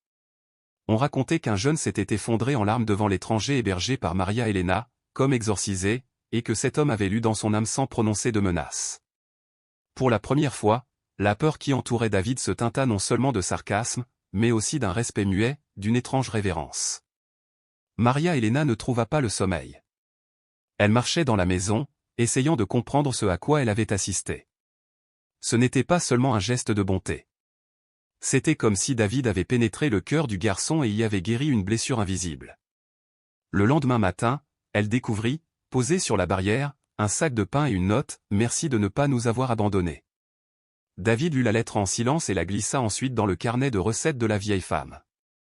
On racontait qu'un jeune s'était effondré en larmes devant l'étranger hébergé par Maria Elena, comme exorcisé, et que cet homme avait lu dans son âme sans prononcer de menace. Pour la première fois, la peur qui entourait David se teinta non seulement de sarcasme, mais aussi d'un respect muet, d'une étrange révérence. Maria Elena ne trouva pas le sommeil. Elle marchait dans la maison, essayant de comprendre ce à quoi elle avait assisté. Ce n'était pas seulement un geste de bonté. C'était comme si David avait pénétré le cœur du garçon et y avait guéri une blessure invisible. Le lendemain matin, elle découvrit, posé sur la barrière, un sac de pain et une note, « Merci de ne pas nous avoir abandonnés. » David lut la lettre en silence et la glissa ensuite dans le carnet de recettes de la vieille femme.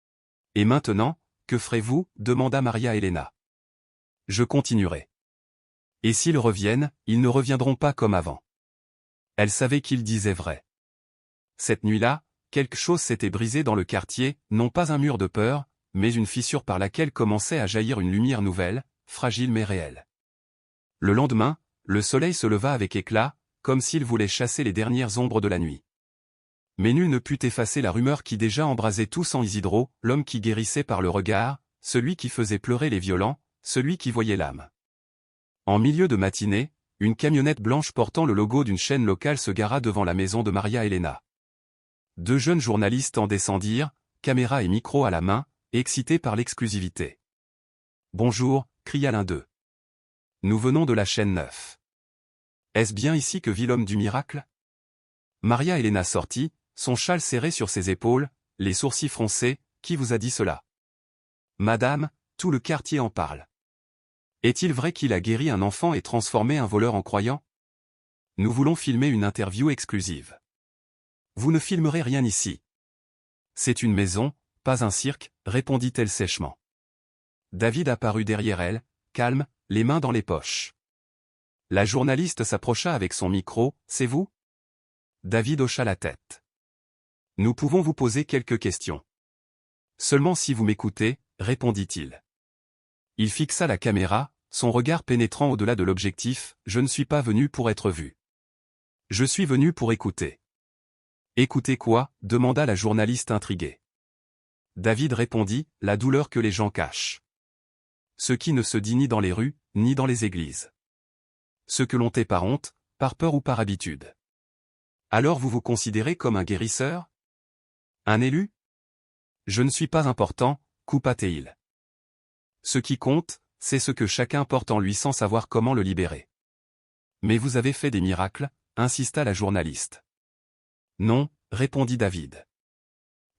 « Et maintenant, que ferez-vous » demanda Maria Elena. « Je continuerai. Et s'ils reviennent, ils ne reviendront pas comme avant. » Elle savait qu'il disait vrai. Cette nuit-là, quelque chose s'était brisé dans le quartier, non pas un mur de peur, mais une fissure par laquelle commençait à jaillir une lumière nouvelle, fragile mais réelle. Le lendemain, le soleil se leva avec éclat, comme s'il voulait chasser les dernières ombres de la nuit. Mais nul ne put effacer la rumeur qui déjà embrasait tout San Isidro, l'homme qui guérissait par le regard, celui qui faisait pleurer les violents, celui qui voyait l'âme. En milieu de matinée, une camionnette blanche portant le logo d'une chaîne locale se gara devant la maison de Maria Elena. 2 jeunes journalistes en descendirent, caméra et micro à la main, excités par l'exclusivité. « Bonjour » cria l'un d'eux. « Nous venons de la chaîne 9. Est-ce bien ici que vit l'homme du miracle ?» Maria Elena sortit, son châle serré sur ses épaules, les sourcils froncés, « Qui vous a dit cela ?»« Madame, tout le quartier en parle. Est-il vrai qu'il a guéri un enfant et transformé un voleur en croyant ? Nous voulons filmer une interview exclusive. » « Vous ne filmerez rien ici. C'est une maison, pas un cirque, répondit-elle sèchement. David apparut derrière elle, calme, les mains dans les poches. La journaliste s'approcha avec son micro, « C'est vous ?» David hocha la tête. Nous pouvons vous poser quelques questions. Seulement si vous m'écoutez, répondit-il. Il fixa la caméra, son regard pénétrant au-delà de l'objectif, je ne suis pas venu pour être vu. Je suis venu pour écouter. Écouter quoi? Demanda la journaliste intriguée. David répondit, la douleur que les gens cachent. Ce qui ne se dit ni dans les rues, ni dans les églises. Ce que l'on tait par honte, par peur ou par habitude. Alors vous vous considérez comme un guérisseur? Un élu? Je ne suis pas important, coupa-t-il. Ce qui compte, c'est ce que chacun porte en lui sans savoir comment le libérer. Mais vous avez fait des miracles, insista la journaliste. Non, répondit David.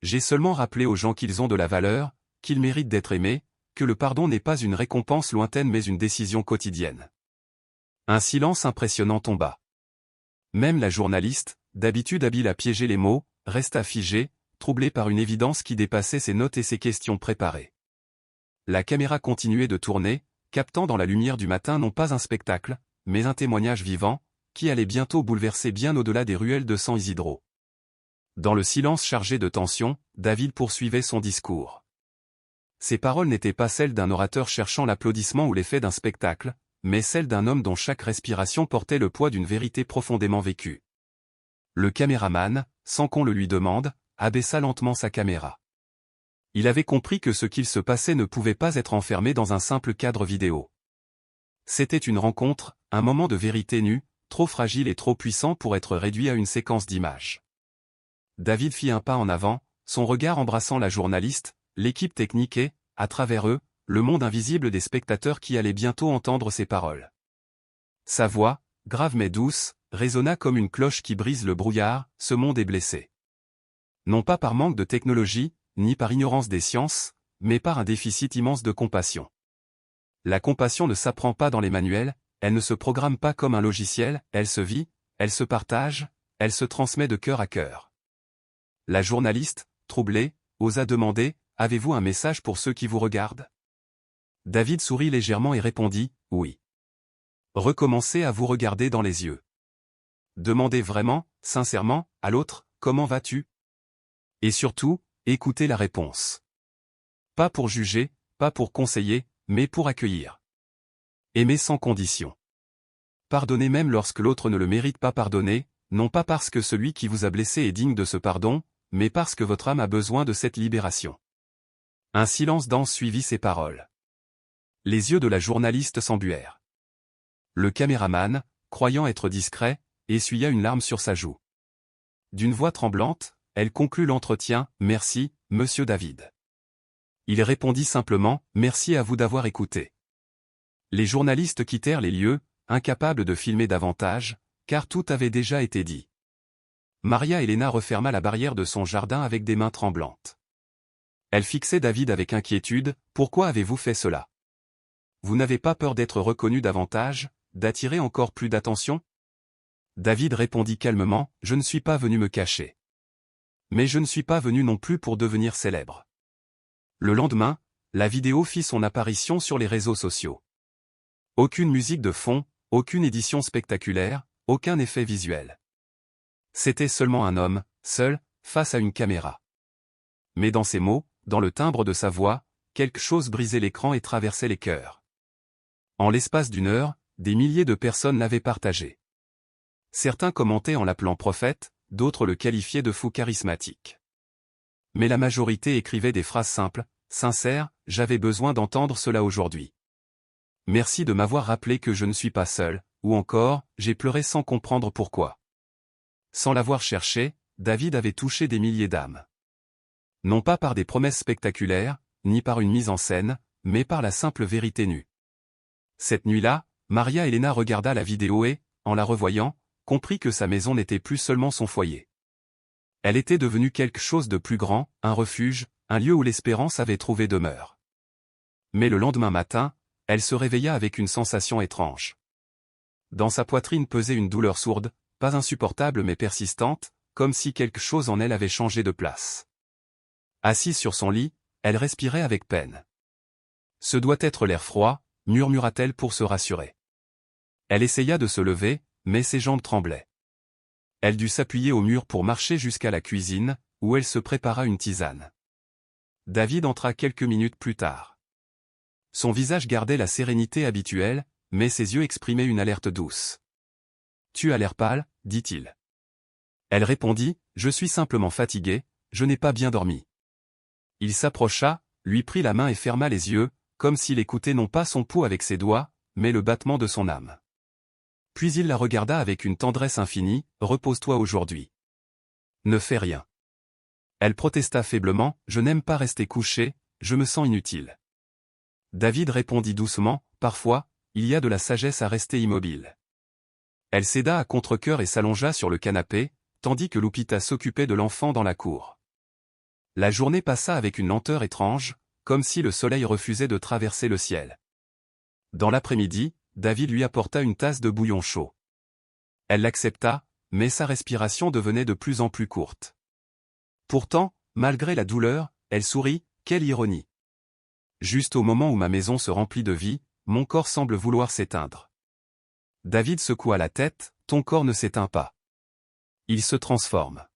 J'ai seulement rappelé aux gens qu'ils ont de la valeur, qu'ils méritent d'être aimés, que le pardon n'est pas une récompense lointaine mais une décision quotidienne. Un silence impressionnant tomba. Même la journaliste, d'habitude habile à piéger les mots, resta figée, troublée par une évidence qui dépassait ses notes et ses questions préparées. La caméra continuait de tourner, captant dans la lumière du matin non pas un spectacle, mais un témoignage vivant, qui allait bientôt bouleverser bien au-delà des ruelles de San Isidro. Dans le silence chargé de tension, David poursuivait son discours. Ses paroles n'étaient pas celles d'un orateur cherchant l'applaudissement ou l'effet d'un spectacle, mais celles d'un homme dont chaque respiration portait le poids d'une vérité profondément vécue. Le caméraman, sans qu'on le lui demande, abaissa lentement sa caméra. Il avait compris que ce qu'il se passait ne pouvait pas être enfermé dans un simple cadre vidéo. C'était une rencontre, un moment de vérité nue, trop fragile et trop puissant pour être réduit à une séquence d'images. David fit un pas en avant, son regard embrassant la journaliste, l'équipe technique et, à travers eux, le monde invisible des spectateurs qui allaient bientôt entendre ses paroles. Sa voix, grave mais douce, résonna comme une cloche qui brise le brouillard, ce monde est blessé. Non pas par manque de technologie, ni par ignorance des sciences, mais par un déficit immense de compassion. La compassion ne s'apprend pas dans les manuels, elle ne se programme pas comme un logiciel, elle se vit, elle se partage, elle se transmet de cœur à cœur. La journaliste, troublée, osa demander, « Avez-vous un message pour ceux qui vous regardent ?» David sourit légèrement et répondit, « Oui. » Recommencez à vous regarder dans les yeux. Demandez vraiment, sincèrement, à l'autre, « Comment vas-tu » Et surtout, écoutez la réponse. Pas pour juger, pas pour conseiller, mais pour accueillir. Aimer sans condition. Pardonnez même lorsque l'autre ne le mérite pas pardonner, non pas parce que celui qui vous a blessé est digne de ce pardon, mais parce que votre âme a besoin de cette libération. Un silence dense suivit ces paroles. Les yeux de la journaliste s'embuèrent. Le caméraman, croyant être discret, essuya une larme sur sa joue. D'une voix tremblante, elle conclut l'entretien, « Merci, monsieur David. » Il répondit simplement, « Merci à vous d'avoir écouté. » Les journalistes quittèrent les lieux, incapables de filmer davantage, car tout avait déjà été dit. Maria Elena referma la barrière de son jardin avec des mains tremblantes. Elle fixait David avec inquiétude, « Pourquoi avez-vous fait cela? Vous n'avez pas peur d'être reconnu davantage, d'attirer encore plus d'attention ?» David répondit calmement, « Je ne suis pas venu me cacher. Mais je ne suis pas venu non plus pour devenir célèbre. » Le lendemain, la vidéo fit son apparition sur les réseaux sociaux. Aucune musique de fond, aucune édition spectaculaire, aucun effet visuel. C'était seulement un homme, seul, face à une caméra. Mais dans ses mots, dans le timbre de sa voix, quelque chose brisait l'écran et traversait les cœurs. En l'espace d'une heure, des milliers de personnes l'avaient partagé. Certains commentaient en l'appelant prophète, d'autres le qualifiaient de fou charismatique. Mais la majorité écrivait des phrases simples, sincères, « J'avais besoin d'entendre cela aujourd'hui. Merci de m'avoir rappelé que je ne suis pas seul », ou encore, « J'ai pleuré sans comprendre pourquoi. » Sans l'avoir cherché, David avait touché des milliers d'âmes. Non pas par des promesses spectaculaires, ni par une mise en scène, mais par la simple vérité nue. Cette nuit-là, Maria Elena regarda la vidéo et, en la revoyant, comprit que sa maison n'était plus seulement son foyer. Elle était devenue quelque chose de plus grand, un refuge, un lieu où l'espérance avait trouvé demeure. Mais le lendemain matin, elle se réveilla avec une sensation étrange. Dans sa poitrine pesait une douleur sourde, pas insupportable mais persistante, comme si quelque chose en elle avait changé de place. Assise sur son lit, elle respirait avec peine. « Ce doit être l'air froid », murmura-t-elle pour se rassurer. Elle essaya de se lever, mais ses jambes tremblaient. Elle dut s'appuyer au mur pour marcher jusqu'à la cuisine, où elle se prépara une tisane. David entra quelques minutes plus tard. Son visage gardait la sérénité habituelle, mais ses yeux exprimaient une alerte douce. « Tu as l'air pâle, dit-il. » Elle répondit, « Je suis simplement fatigué, je n'ai pas bien dormi. » Il s'approcha, lui prit la main et ferma les yeux, comme s'il écoutait non pas son pouls avec ses doigts, mais le battement de son âme. Puis il la regarda avec une tendresse infinie, « Repose-toi aujourd'hui. Ne fais rien. » Elle protesta faiblement, « Je n'aime pas rester couchée, je me sens inutile. » David répondit doucement, « Parfois, il y a de la sagesse à rester immobile. » Elle céda à contre-cœur et s'allongea sur le canapé, tandis que Lupita s'occupait de l'enfant dans la cour. La journée passa avec une lenteur étrange, comme si le soleil refusait de traverser le ciel. Dans l'après-midi, David lui apporta une tasse de bouillon chaud. Elle l'accepta, mais sa respiration devenait de plus en plus courte. Pourtant, malgré la douleur, elle sourit, quelle ironie. Juste au moment où ma maison se remplit de vie, mon corps semble vouloir s'éteindre. David secoua la tête, ton corps ne s'éteint pas. Il se transforme.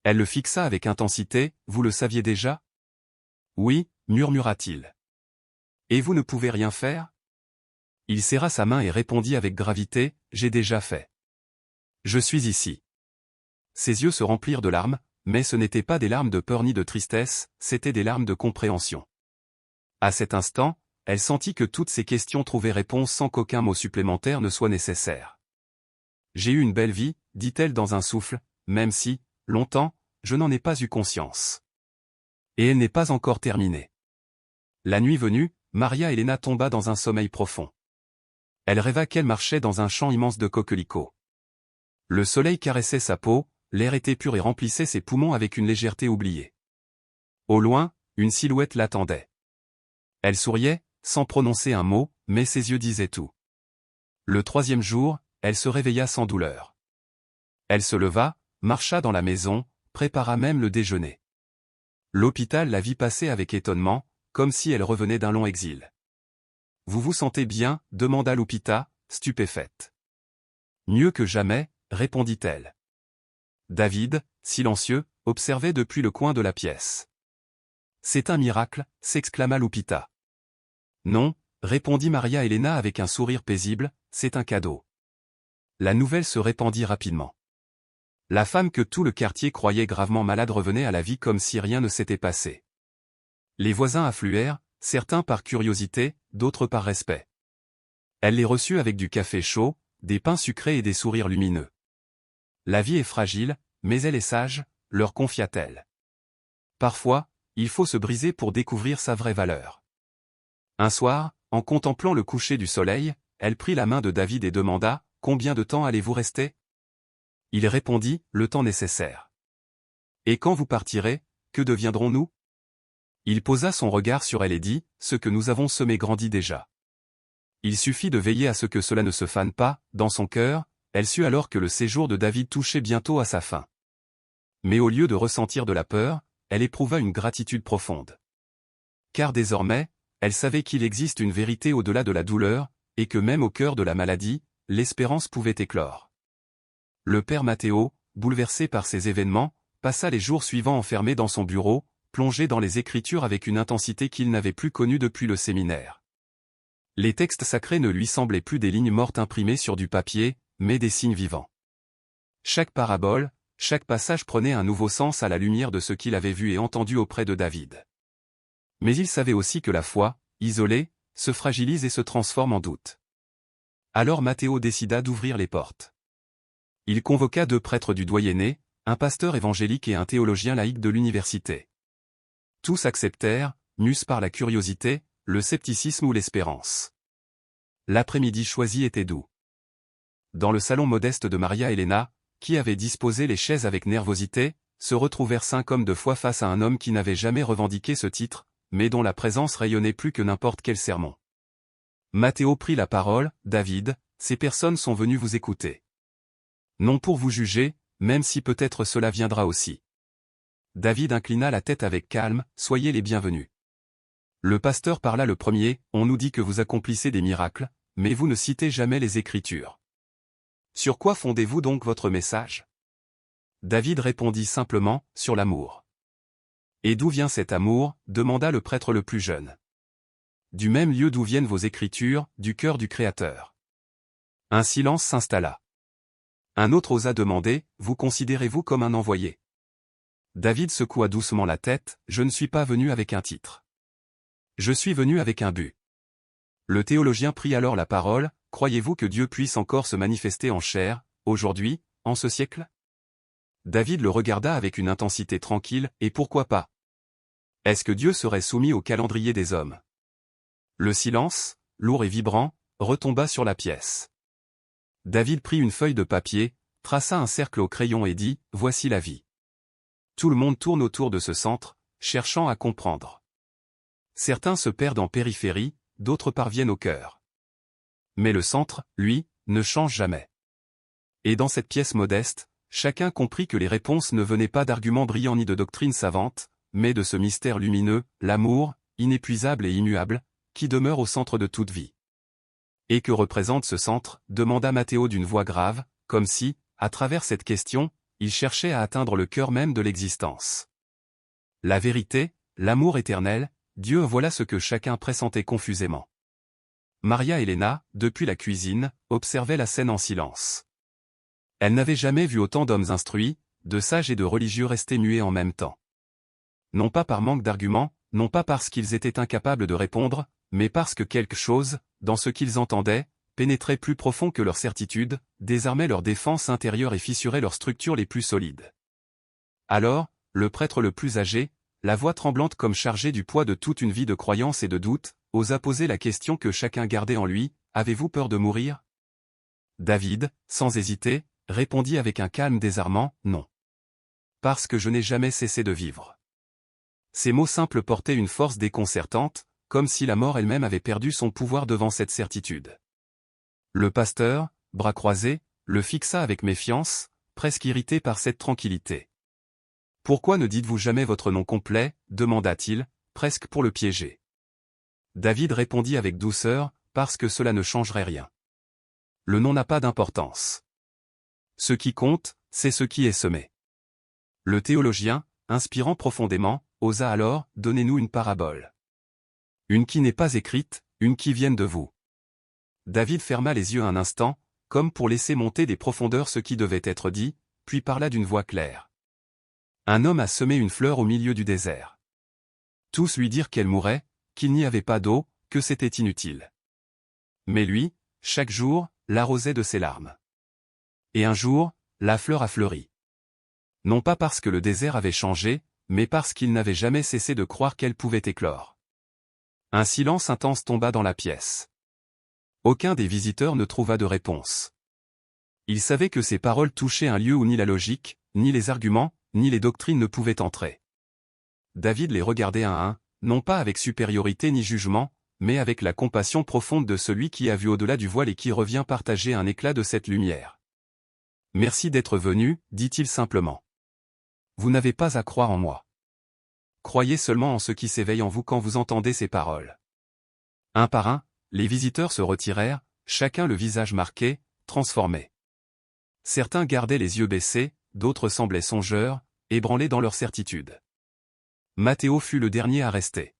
Elle le fixa avec intensité, vous le saviez déjà? Oui, murmura-t-il. Et vous ne pouvez rien faire? Il serra sa main et répondit avec gravité, j'ai déjà fait. Je suis ici. Ses yeux se remplirent de larmes, mais ce n'étaient pas des larmes de peur ni de tristesse, c'étaient des larmes de compréhension. À cet instant, elle sentit que toutes ses questions trouvaient réponse sans qu'aucun mot supplémentaire ne soit nécessaire. J'ai eu une belle vie, dit-elle dans un souffle, même si, longtemps, je n'en ai pas eu conscience. Et elle n'est pas encore terminée. La nuit venue, Maria Elena tomba dans un sommeil profond. Elle rêva qu'elle marchait dans un champ immense de coquelicots. Le soleil caressait sa peau, l'air était pur et remplissait ses poumons avec une légèreté oubliée. Au loin, une silhouette l'attendait. Elle souriait, sans prononcer un mot, mais ses yeux disaient tout. Le troisième jour, elle se réveilla sans douleur. Elle se leva, marcha dans la maison, prépara même le déjeuner. L'hôpital la vit passer avec étonnement, comme si elle revenait d'un long exil. « Vous vous sentez bien » demanda Lupita, stupéfaite. « Mieux que jamais » répondit-elle. David, silencieux, observait depuis le coin de la pièce. « C'est un miracle » s'exclama Lupita. « Non » répondit Maria Elena avec un sourire paisible, « c'est un cadeau. » La nouvelle se répandit rapidement. La femme que tout le quartier croyait gravement malade revenait à la vie comme si rien ne s'était passé. Les voisins affluèrent, certains par curiosité, d'autres par respect. Elle les reçut avec du café chaud, des pains sucrés et des sourires lumineux. La vie est fragile, mais elle est sage, leur confia-t-elle. Parfois, il faut se briser pour découvrir sa vraie valeur. Un soir, en contemplant le coucher du soleil, elle prit la main de David et demanda, « Combien de temps allez-vous rester ?» Il répondit, « Le temps nécessaire. »« Et quand vous partirez, que deviendrons-nous » Il posa son regard sur elle et dit, « Ce que nous avons semé grandit déjà. » Il suffit de veiller à ce que cela ne se fane pas, dans son cœur, elle sut alors que le séjour de David touchait bientôt à sa fin. Mais au lieu de ressentir de la peur, elle éprouva une gratitude profonde. Car désormais, elle savait qu'il existe une vérité au-delà de la douleur, et que même au cœur de la maladie, l'espérance pouvait éclore. Le père Matteo, bouleversé par ces événements, passa les jours suivants enfermé dans son bureau, plongé dans les Écritures avec une intensité qu'il n'avait plus connue depuis le séminaire. Les textes sacrés ne lui semblaient plus des lignes mortes imprimées sur du papier, mais des signes vivants. Chaque parabole, chaque passage prenait un nouveau sens à la lumière de ce qu'il avait vu et entendu auprès de David. Mais il savait aussi que la foi, isolée, se fragilise et se transforme en doute. Alors Matteo décida d'ouvrir les portes. Il convoqua 2 prêtres du doyenné, un pasteur évangélique et un théologien laïque de l'université. Tous acceptèrent, mus par la curiosité, le scepticisme ou l'espérance. L'après-midi choisi était doux. Dans le salon modeste de Maria Elena, qui avait disposé les chaises avec nervosité, se retrouvèrent 5 hommes de foi face à un homme qui n'avait jamais revendiqué ce titre, mais dont la présence rayonnait plus que n'importe quel sermon. Matteo prit la parole, « David, ces personnes sont venues vous écouter. Non pour vous juger, même si peut-être cela viendra aussi. » David inclina la tête avec calme, « Soyez les bienvenus. » Le pasteur parla le premier, « On nous dit que vous accomplissez des miracles, mais vous ne citez jamais les Écritures. Sur quoi fondez-vous donc votre message ?» David répondit simplement, sur l'amour. Et d'où vient cet amour, demanda le prêtre le plus jeune. Du même lieu d'où viennent vos écritures, du cœur du Créateur. Un silence s'installa. Un autre osa demander, vous considérez-vous comme un envoyé? David secoua doucement la tête, je ne suis pas venu avec un titre. Je suis venu avec un but. Le théologien prit alors la parole, croyez-vous que Dieu puisse encore se manifester en chair, aujourd'hui, en ce siècle? David le regarda avec une intensité tranquille, et pourquoi pas? Est-ce que Dieu serait soumis au calendrier des hommes? Le silence, lourd et vibrant, retomba sur la pièce. David prit une feuille de papier, traça un cercle au crayon et dit, voici la vie. Tout le monde tourne autour de ce centre, cherchant à comprendre. Certains se perdent en périphérie, d'autres parviennent au cœur. Mais le centre, lui, ne change jamais. Et dans cette pièce modeste, chacun comprit que les réponses ne venaient pas d'arguments brillants ni de doctrines savantes, mais de ce mystère lumineux, l'amour, inépuisable et immuable, qui demeure au centre de toute vie. Et que représente ce centre, demanda Matthéo d'une voix grave, comme si, à travers cette question, il cherchait à atteindre le cœur même de l'existence. La vérité, l'amour éternel, Dieu, voilà ce que chacun pressentait confusément. Maria Helena, depuis la cuisine, observait la scène en silence. Elle n'avait jamais vu autant d'hommes instruits, de sages et de religieux rester muets en même temps. Non pas par manque d'arguments, non pas parce qu'ils étaient incapables de répondre, mais parce que quelque chose, dans ce qu'ils entendaient, pénétrait plus profond que leur certitude, désarmait leur défense intérieure et fissurait leurs structures les plus solides. Alors, le prêtre le plus âgé, la voix tremblante comme chargée du poids de toute une vie de croyance et de doute, osa poser la question que chacun gardait en lui, avez-vous peur de mourir? David, sans hésiter, répondit avec un calme désarmant, non. Parce que je n'ai jamais cessé de vivre. Ces mots simples portaient une force déconcertante, comme si la mort elle-même avait perdu son pouvoir devant cette certitude. Le pasteur, bras croisés, le fixa avec méfiance, presque irrité par cette tranquillité. Pourquoi ne dites-vous jamais votre nom complet, demanda-t-il, presque pour le piéger. David répondit avec douceur, parce que cela ne changerait rien. Le nom n'a pas d'importance. Ce qui compte, c'est ce qui est semé. Le théologien, inspirant profondément, osa alors, donnez-nous une parabole. Une qui n'est pas écrite, une qui vienne de vous. David ferma les yeux un instant, comme pour laisser monter des profondeurs ce qui devait être dit, puis parla d'une voix claire. Un homme a semé une fleur au milieu du désert. Tous lui dirent qu'elle mourrait, qu'il n'y avait pas d'eau, que c'était inutile. Mais lui, chaque jour, l'arrosait de ses larmes. Et un jour, la fleur a fleuri. Non pas parce que le désert avait changé, mais parce qu'il n'avait jamais cessé de croire qu'elle pouvait éclore. Un silence intense tomba dans la pièce. Aucun des visiteurs ne trouva de réponse. Ils savaient que ces paroles touchaient un lieu où ni la logique, ni les arguments, ni les doctrines ne pouvaient entrer. David les regardait un à un, non pas avec supériorité ni jugement, mais avec la compassion profonde de celui qui a vu au-delà du voile et qui revient partager un éclat de cette lumière. « Merci d'être venu, dit-il simplement. Vous n'avez pas à croire en moi. Croyez seulement en ce qui s'éveille en vous quand vous entendez ces paroles. » Un par un, les visiteurs se retirèrent, chacun le visage marqué, transformé. Certains gardaient les yeux baissés, d'autres semblaient songeurs, ébranlés dans leur certitude. Matthéo fut le dernier à rester.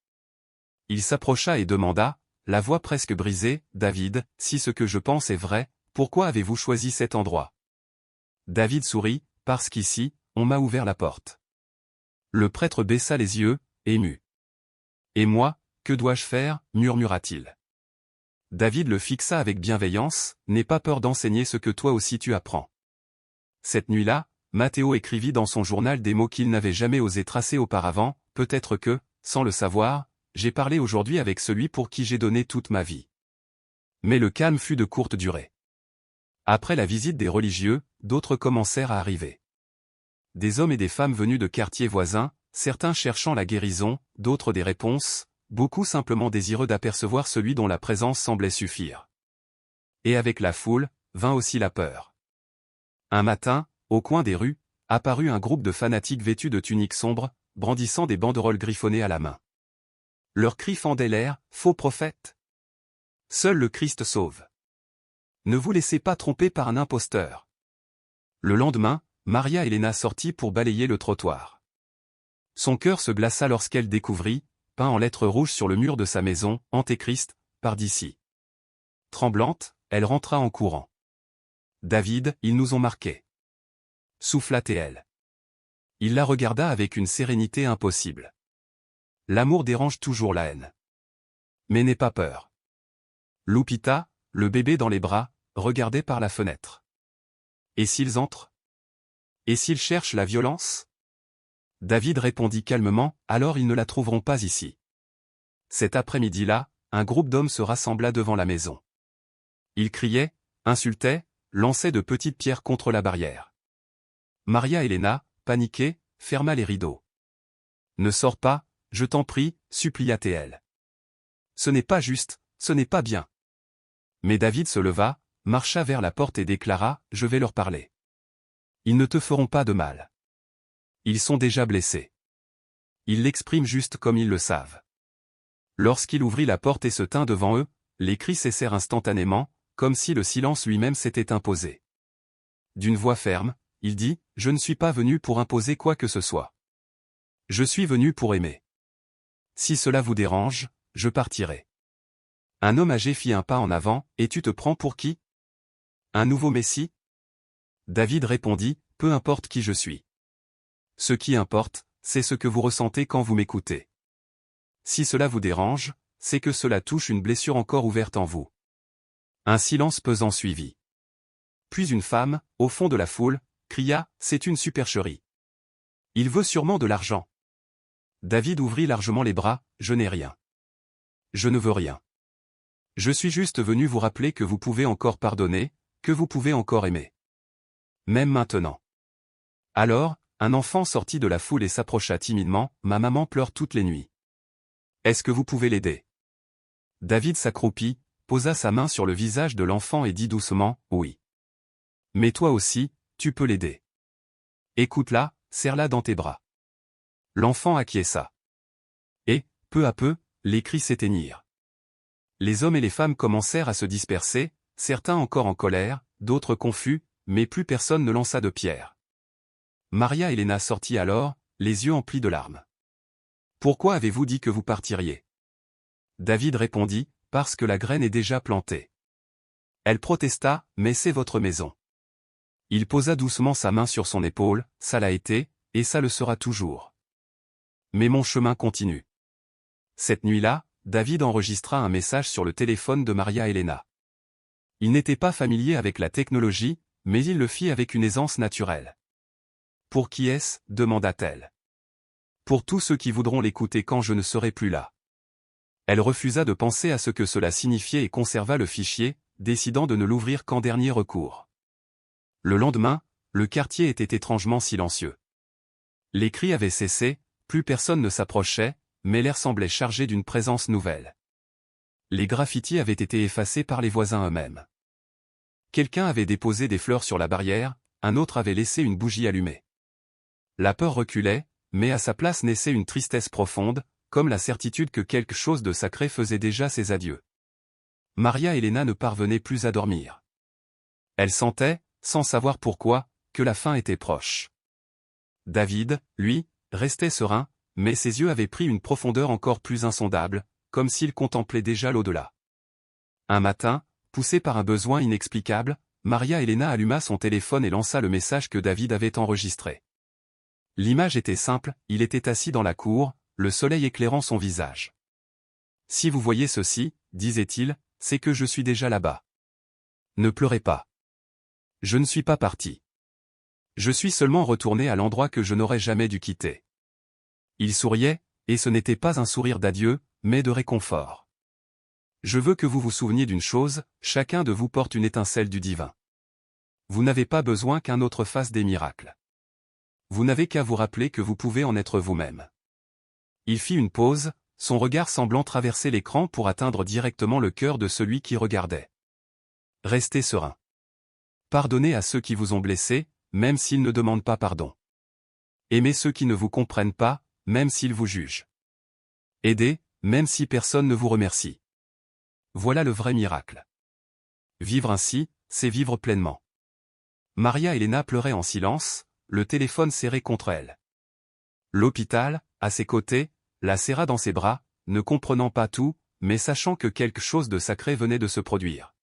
Il s'approcha et demanda, la voix presque brisée, « David, si ce que je pense est vrai, pourquoi avez-vous choisi cet endroit ?» David sourit, « Parce qu'ici, on m'a ouvert la porte. » Le prêtre baissa les yeux, ému. « Et moi, que dois-je faire ?» murmura-t-il. David le fixa avec bienveillance, « N'aie pas peur d'enseigner ce que toi aussi tu apprends. » Cette nuit-là, Matthéo écrivit dans son journal des mots qu'il n'avait jamais osé tracer auparavant, peut-être que, sans le savoir, j'ai parlé aujourd'hui avec celui pour qui j'ai donné toute ma vie. Mais le calme fut de courte durée. Après la visite des religieux, d'autres commencèrent à arriver. Des hommes et des femmes venus de quartiers voisins, certains cherchant la guérison, d'autres des réponses, beaucoup simplement désireux d'apercevoir celui dont la présence semblait suffire. Et avec la foule, vint aussi la peur. Un matin, au coin des rues, apparut un groupe de fanatiques vêtus de tuniques sombres, brandissant des banderoles griffonnées à la main. Leurs cris fendaient l'air, « Faux prophète ! Seul le Christ sauve. Ne vous laissez pas tromper par un imposteur. » Le lendemain, Maria Elena sortit pour balayer le trottoir. Son cœur se glaça lorsqu'elle découvrit, peint en lettres rouges sur le mur de sa maison, Antéchrist, par d'ici. Tremblante, elle rentra en courant. David, ils nous ont marqués. Souffla-t-elle. Il la regarda avec une sérénité impossible. L'amour dérange toujours la haine. Mais n'aie pas peur. Lupita, le bébé dans les bras, regardait par la fenêtre. Et s'ils entrent? Et s'ils cherchent la violence? David répondit calmement, alors ils ne la trouveront pas ici. Cet après-midi-là, un groupe d'hommes se rassembla devant la maison. Ils criaient, insultaient, lançaient de petites pierres contre la barrière. Maria Elena, paniquée, ferma les rideaux. Ne sors pas, je t'en prie, supplia-t-elle. Ce n'est pas juste, ce n'est pas bien. Mais David se leva, marcha vers la porte et déclara, je vais leur parler. Ils ne te feront pas de mal. Ils sont déjà blessés. Ils l'expriment juste comme ils le savent. Lorsqu'il ouvrit la porte et se tint devant eux, les cris cessèrent instantanément, comme si le silence lui-même s'était imposé. D'une voix ferme, il dit, je ne suis pas venu pour imposer quoi que ce soit. Je suis venu pour aimer. Si cela vous dérange, je partirai. Un homme âgé fit un pas en avant, et tu te prends pour qui? Un nouveau Messie? David répondit, peu importe qui je suis. Ce qui importe, c'est ce que vous ressentez quand vous m'écoutez. Si cela vous dérange, c'est que cela touche une blessure encore ouverte en vous. Un silence pesant suivit. Puis une femme, au fond de la foule, cria, c'est une supercherie. Il veut sûrement de l'argent. David ouvrit largement les bras, je n'ai rien. Je ne veux rien. Je suis juste venu vous rappeler que vous pouvez encore pardonner, que vous pouvez encore aimer. Même maintenant. Alors, un enfant sortit de la foule et s'approcha timidement, ma maman pleure toutes les nuits. Est-ce que vous pouvez l'aider? David s'accroupit, posa sa main sur le visage de l'enfant et dit doucement, oui. Mais toi aussi, tu peux l'aider. Écoute-la, serre-la dans tes bras. L'enfant acquiesça. Et, peu à peu, les cris s'éteignirent. Les hommes et les femmes commencèrent à se disperser, certains encore en colère, d'autres confus, mais plus personne ne lança de pierre. Maria Elena sortit alors, les yeux emplis de larmes. Pourquoi avez-vous dit que vous partiriez? David répondit, parce que la graine est déjà plantée. Elle protesta, mais c'est votre maison. Il posa doucement sa main sur son épaule, ça l'a été, et ça le sera toujours. Mais mon chemin continue. Cette nuit-là, David enregistra un message sur le téléphone de Maria Elena. Il n'était pas familier avec la technologie, mais il le fit avec une aisance naturelle. Pour qui est-ce? Demanda-t-elle. Pour tous ceux qui voudront l'écouter quand je ne serai plus là. Elle refusa de penser à ce que cela signifiait et conserva le fichier, décidant de ne l'ouvrir qu'en dernier recours. Le lendemain, le quartier était étrangement silencieux. Les cris avaient cessé, plus personne ne s'approchait, mais l'air semblait chargé d'une présence nouvelle. Les graffitis avaient été effacés par les voisins eux-mêmes. Quelqu'un avait déposé des fleurs sur la barrière, un autre avait laissé une bougie allumée. La peur reculait, mais à sa place naissait une tristesse profonde, comme la certitude que quelque chose de sacré faisait déjà ses adieux. Maria Elena ne parvenait plus à dormir. Elle sentait, sans savoir pourquoi, que la fin était proche. David, lui, restait serein, mais ses yeux avaient pris une profondeur encore plus insondable, comme s'il contemplait déjà l'au-delà. Un matin, poussée par un besoin inexplicable, Maria Elena alluma son téléphone et lança le message que David avait enregistré. L'image était simple, il était assis dans la cour, le soleil éclairant son visage. Si vous voyez ceci, disait-il, c'est que je suis déjà là-bas. Ne pleurez pas. Je ne suis pas parti. Je suis seulement retourné à l'endroit que je n'aurais jamais dû quitter. Il souriait, et ce n'était pas un sourire d'adieu, mais de réconfort. Je veux que vous vous souveniez d'une chose, chacun de vous porte une étincelle du divin. Vous n'avez pas besoin qu'un autre fasse des miracles. Vous n'avez qu'à vous rappeler que vous pouvez en être vous-même. Il fit une pause, son regard semblant traverser l'écran pour atteindre directement le cœur de celui qui regardait. Restez serein. Pardonnez à ceux qui vous ont blessé, même s'ils ne demandent pas pardon. Aimez ceux qui ne vous comprennent pas, même s'ils vous jugent. Aidez, même si personne ne vous remercie. Voilà le vrai miracle. Vivre ainsi, c'est vivre pleinement. Maria Elena pleurait en silence, le téléphone serré contre elle. L'hôpital, à ses côtés, la serra dans ses bras, ne comprenant pas tout, mais sachant que quelque chose de sacré venait de se produire.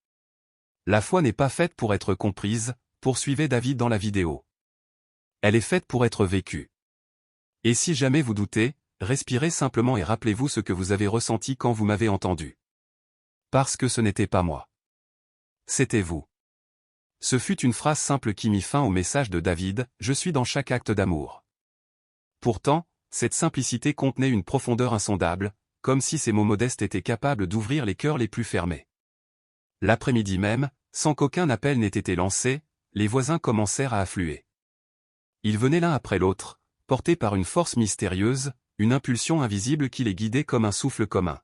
La foi n'est pas faite pour être comprise, poursuivait David dans la vidéo. Elle est faite pour être vécue. Et si jamais vous doutez, respirez simplement et rappelez-vous ce que vous avez ressenti quand vous m'avez entendu. Parce que ce n'était pas moi. C'était vous. Ce fut une phrase simple qui mit fin au message de David, « Je suis dans chaque acte d'amour ». Pourtant, cette simplicité contenait une profondeur insondable, comme si ces mots modestes étaient capables d'ouvrir les cœurs les plus fermés. L'après-midi même, sans qu'aucun appel n'ait été lancé, les voisins commencèrent à affluer. Ils venaient l'un après l'autre, portés par une force mystérieuse, une impulsion invisible qui les guidait comme un souffle commun.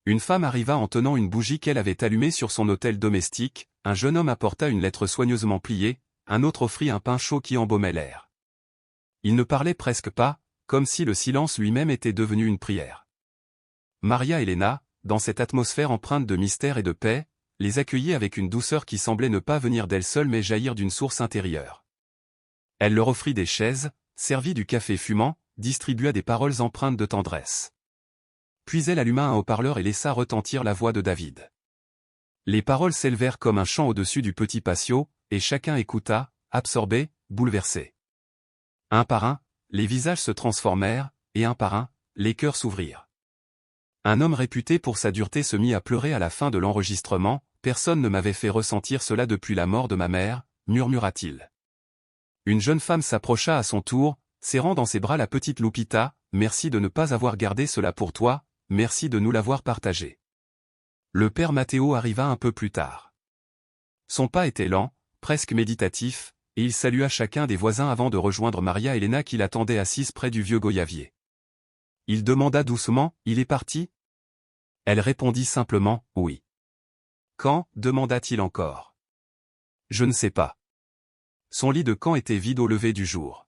Une femme arriva en tenant une bougie qu'elle avait allumée sur son autel domestique, un jeune homme apporta une lettre soigneusement pliée, un autre offrit un pain chaud qui embaumait l'air. Ils ne parlaient presque pas, comme si le silence lui-même était devenu une prière. Maria Elena, dans cette atmosphère empreinte de mystère et de paix, les accueillit avec une douceur qui semblait ne pas venir d'elle seule mais jaillir d'une source intérieure. Elle leur offrit des chaises, servit du café fumant, distribua des paroles empreintes de tendresse. Puis elle alluma un haut-parleur et laissa retentir la voix de David. Les paroles s'élevèrent comme un chant au-dessus du petit patio, et chacun écouta, absorbé, bouleversé. Un par un, les visages se transformèrent, et un par un, les cœurs s'ouvrirent. Un homme réputé pour sa dureté se mit à pleurer à la fin de l'enregistrement, « Personne ne m'avait fait ressentir cela depuis la mort de ma mère », murmura-t-il. Une jeune femme s'approcha à son tour, serrant dans ses bras la petite Lupita, « Merci de ne pas avoir gardé cela pour toi, merci de nous l'avoir partagé. » Le père Matteo arriva un peu plus tard. Son pas était lent, presque méditatif, et il salua chacun des voisins avant de rejoindre Maria Elena qui l'attendait assise près du vieux goyavier. Il demanda doucement, « Il est parti ?» Elle répondit simplement, « Oui. » « Quand » demanda-t-il encore. « Je ne sais pas. » Son lit de camp était vide au lever du jour.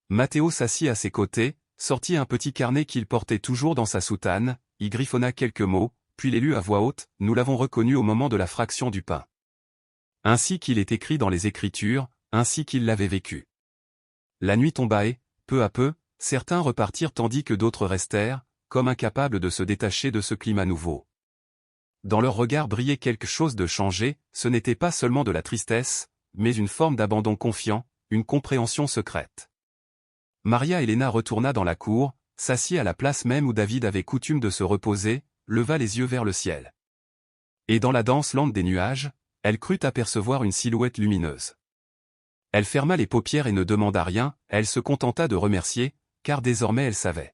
Matteo s'assit à ses côtés, sortit un petit carnet qu'il portait toujours dans sa soutane, y griffonna quelques mots, puis les lut à voix haute, « Nous l'avons reconnu au moment de la fraction du pain. » Ainsi qu'il est écrit dans les Écritures, ainsi qu'il l'avait vécu. La nuit tomba et, peu à peu, certains repartirent tandis que d'autres restèrent, comme incapables de se détacher de ce climat nouveau. Dans leur regard brillait quelque chose de changé, ce n'était pas seulement de la tristesse, mais une forme d'abandon confiant, une compréhension secrète. Maria Elena retourna dans la cour, s'assit à la place même où David avait coutume de se reposer, leva les yeux vers le ciel. Et dans la danse lente des nuages, elle crut apercevoir une silhouette lumineuse. Elle ferma les paupières et ne demanda rien, elle se contenta de remercier, car désormais elle savait.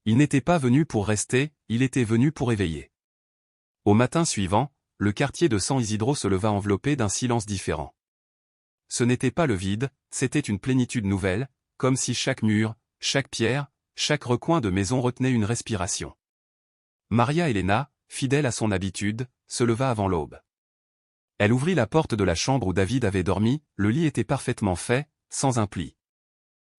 Il n'était pas venu pour rester, il était venu pour éveiller. Au matin suivant, le quartier de San Isidro se leva enveloppé d'un silence différent. Ce n'était pas le vide, c'était une plénitude nouvelle, comme si chaque mur, chaque pierre, chaque recoin de maison retenait une respiration. Maria Elena, fidèle à son habitude, se leva avant l'aube. Elle ouvrit la porte de la chambre où David avait dormi, le lit était parfaitement fait, sans un pli.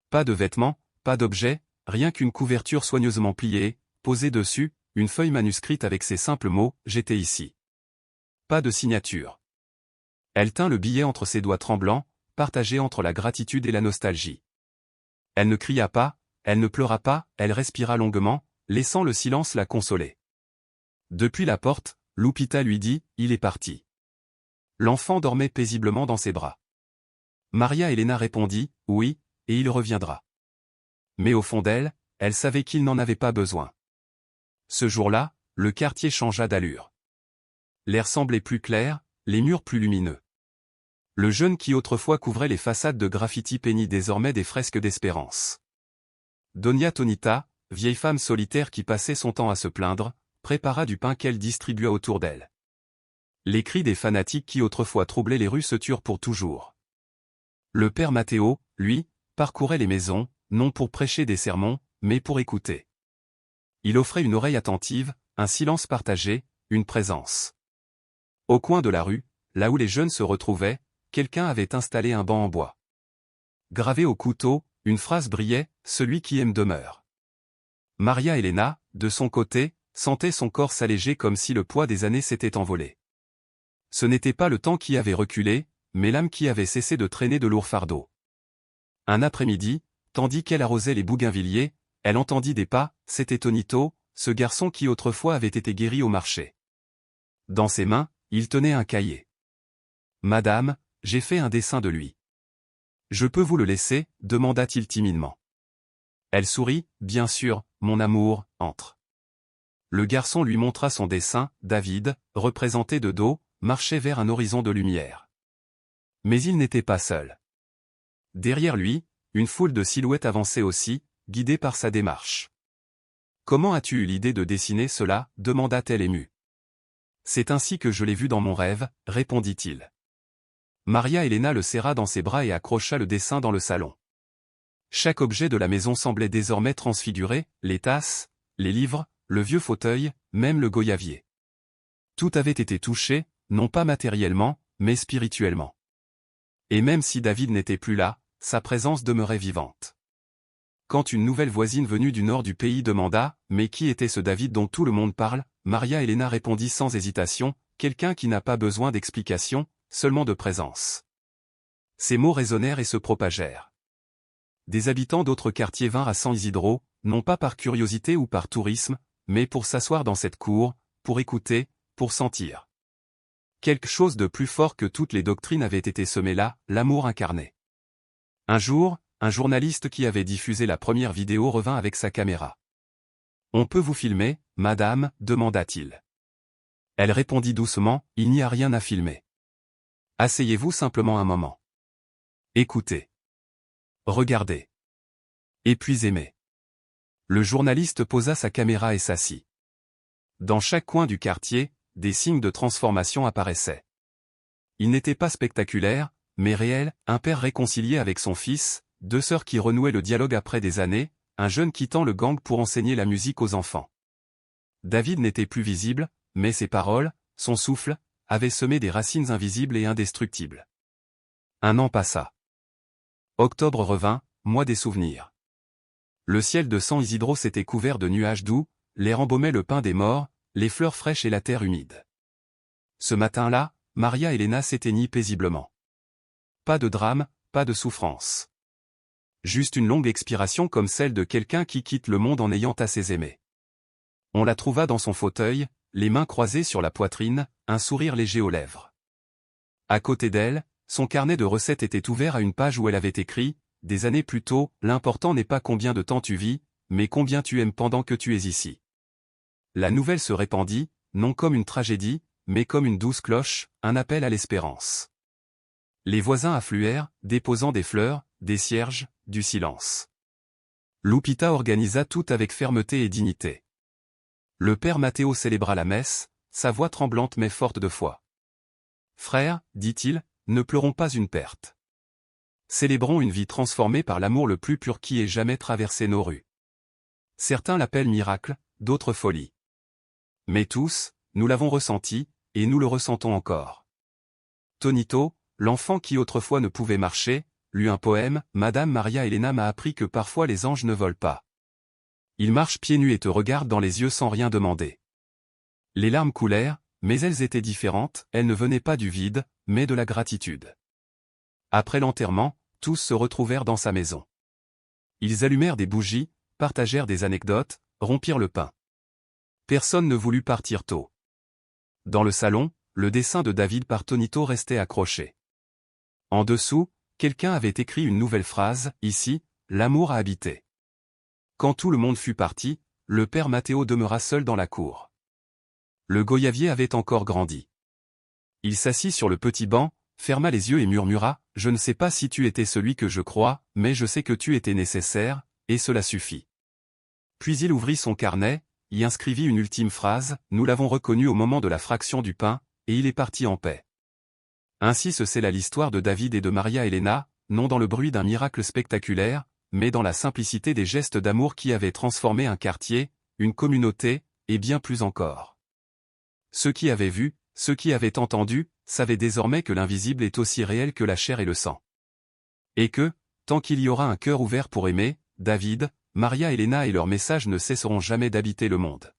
Pas de vêtements, pas d'objets, rien qu'une couverture soigneusement pliée, posée dessus, une feuille manuscrite avec ces simples mots, « J'étais ici ». Pas de signature. Elle tint le billet entre ses doigts tremblants, partagé entre la gratitude et la nostalgie. Elle ne cria pas, elle ne pleura pas, elle respira longuement, laissant le silence la consoler. Depuis la porte, Lupita lui dit, « Il est parti. » L'enfant dormait paisiblement dans ses bras. Maria Elena répondit, « Oui, et il reviendra. » Mais au fond d'elle, elle savait qu'il n'en avait pas besoin. Ce jour-là, le quartier changea d'allure. L'air semblait plus clair, les murs plus lumineux. Le jeune qui autrefois couvrait les façades de graffiti peignit désormais des fresques d'espérance. Doña Tonita, vieille femme solitaire qui passait son temps à se plaindre, prépara du pain qu'elle distribua autour d'elle. Les cris des fanatiques qui autrefois troublaient les rues se turent pour toujours. Le père Matteo, lui, parcourait les maisons, non pour prêcher des sermons, mais pour écouter. Il offrait une oreille attentive, un silence partagé, une présence. Au coin de la rue, là où les jeunes se retrouvaient, quelqu'un avait installé un banc en bois. Gravé au couteau, une phrase brillait, « Celui qui aime demeure ». Maria Elena, de son côté, sentait son corps s'alléger comme si le poids des années s'était envolé. Ce n'était pas le temps qui avait reculé, mais l'âme qui avait cessé de traîner de lourds fardeaux. Un après-midi, tandis qu'elle arrosait les bougainvilliers, elle entendit des pas, c'était Tonito, ce garçon qui autrefois avait été guéri au marché. Dans ses mains, il tenait un cahier. « Madame, j'ai fait un dessin de lui. Je peux vous le laisser ?» demanda-t-il timidement. Elle sourit, « Bien sûr, mon amour, entre. » Le garçon lui montra son dessin, David, représenté de dos, marchait vers un horizon de lumière. Mais il n'était pas seul. Derrière lui, une foule de silhouettes avançait aussi, guidée par sa démarche. « Comment as-tu eu l'idée de dessiner cela ?» demanda-t-elle émue. « C'est ainsi que je l'ai vu dans mon rêve » répondit-il. Maria Elena le serra dans ses bras et accrocha le dessin dans le salon. Chaque objet de la maison semblait désormais transfiguré, les tasses, les livres, le vieux fauteuil, même le goyavier. Tout avait été touché, non pas matériellement, mais spirituellement. Et même si David n'était plus là, sa présence demeurait vivante. Quand une nouvelle voisine venue du nord du pays demanda « Mais qui était ce David dont tout le monde parle ?» Maria Elena répondit sans hésitation « Quelqu'un qui n'a pas besoin d'explication, seulement de présence. » Ces mots résonnèrent et se propagèrent. Des habitants d'autres quartiers vinrent à San Isidro, non pas par curiosité ou par tourisme, mais pour s'asseoir dans cette cour, pour écouter, pour sentir. Quelque chose de plus fort que toutes les doctrines avait été semé là, l'amour incarné. Un jour, un journaliste qui avait diffusé la première vidéo revint avec sa caméra. « On peut vous filmer, madame ?» demanda-t-il. Elle répondit doucement, « Il n'y a rien à filmer. Asseyez-vous simplement un moment. Écoutez. Regardez. Et puis aimez. » Le journaliste posa sa caméra et s'assit. Dans chaque coin du quartier, des signes de transformation apparaissaient. Ils n'étaient pas spectaculaires, mais réels, un père réconcilié avec son fils, deux sœurs qui renouaient le dialogue après des années, un jeune quittant le gang pour enseigner la musique aux enfants. David n'était plus visible, mais ses paroles, son souffle, avaient semé des racines invisibles et indestructibles. Un an passa. Octobre revint, mois des souvenirs. Le ciel de San Isidro s'était couvert de nuages doux, l'air embaumait le pain des morts, les fleurs fraîches et la terre humide. Ce matin-là, Maria Elena s'éteignit paisiblement. Pas de drame, pas de souffrance. Juste une longue expiration comme celle de quelqu'un qui quitte le monde en ayant assez aimé. On la trouva dans son fauteuil, les mains croisées sur la poitrine, un sourire léger aux lèvres. À côté d'elle, son carnet de recettes était ouvert à une page où elle avait écrit, des années plus tôt, « L'important n'est pas combien de temps tu vis, mais combien tu aimes pendant que tu es ici. » La nouvelle se répandit, non comme une tragédie, mais comme une douce cloche, un appel à l'espérance. Les voisins affluèrent, déposant des fleurs, des cierges, du silence. Lupita organisa tout avec fermeté et dignité. Le père Matteo célébra la messe, sa voix tremblante mais forte de foi. « Frère, dit-il, ne pleurons pas une perte. Célébrons une vie transformée par l'amour le plus pur qui ait jamais traversé nos rues. Certains l'appellent miracle, d'autres folie. Mais tous, nous l'avons ressenti, et nous le ressentons encore. » Tonito, l'enfant qui autrefois ne pouvait marcher, lut un poème, « Madame Maria Elena m'a appris que parfois les anges ne volent pas. Ils marchent pieds nus et te regardent dans les yeux sans rien demander. » Les larmes coulèrent, mais elles étaient différentes, elles ne venaient pas du vide, mais de la gratitude. Après l'enterrement, tous se retrouvèrent dans sa maison. Ils allumèrent des bougies, partagèrent des anecdotes, rompirent le pain. Personne ne voulut partir tôt. Dans le salon, le dessin de David par Tonito restait accroché. En dessous, quelqu'un avait écrit une nouvelle phrase, « Ici, l'amour a habité. » Quand tout le monde fut parti, le père Matteo demeura seul dans la cour. Le goyavier avait encore grandi. Il s'assit sur le petit banc, ferma les yeux et murmura, « Je ne sais pas si tu étais celui que je crois, mais je sais que tu étais nécessaire, et cela suffit. » Puis il ouvrit son carnet, y inscrivit une ultime phrase, « Nous l'avons reconnu au moment de la fraction du pain, et il est parti en paix. » Ainsi se scella l'histoire de David et de Maria Elena, non dans le bruit d'un miracle spectaculaire, mais dans la simplicité des gestes d'amour qui avaient transformé un quartier, une communauté, et bien plus encore. Ceux qui avaient vu, ceux qui avaient entendu, savaient désormais que l'invisible est aussi réel que la chair et le sang. Et que, tant qu'il y aura un cœur ouvert pour aimer, David, Maria Elena et leurs messages ne cesseront jamais d'habiter le monde.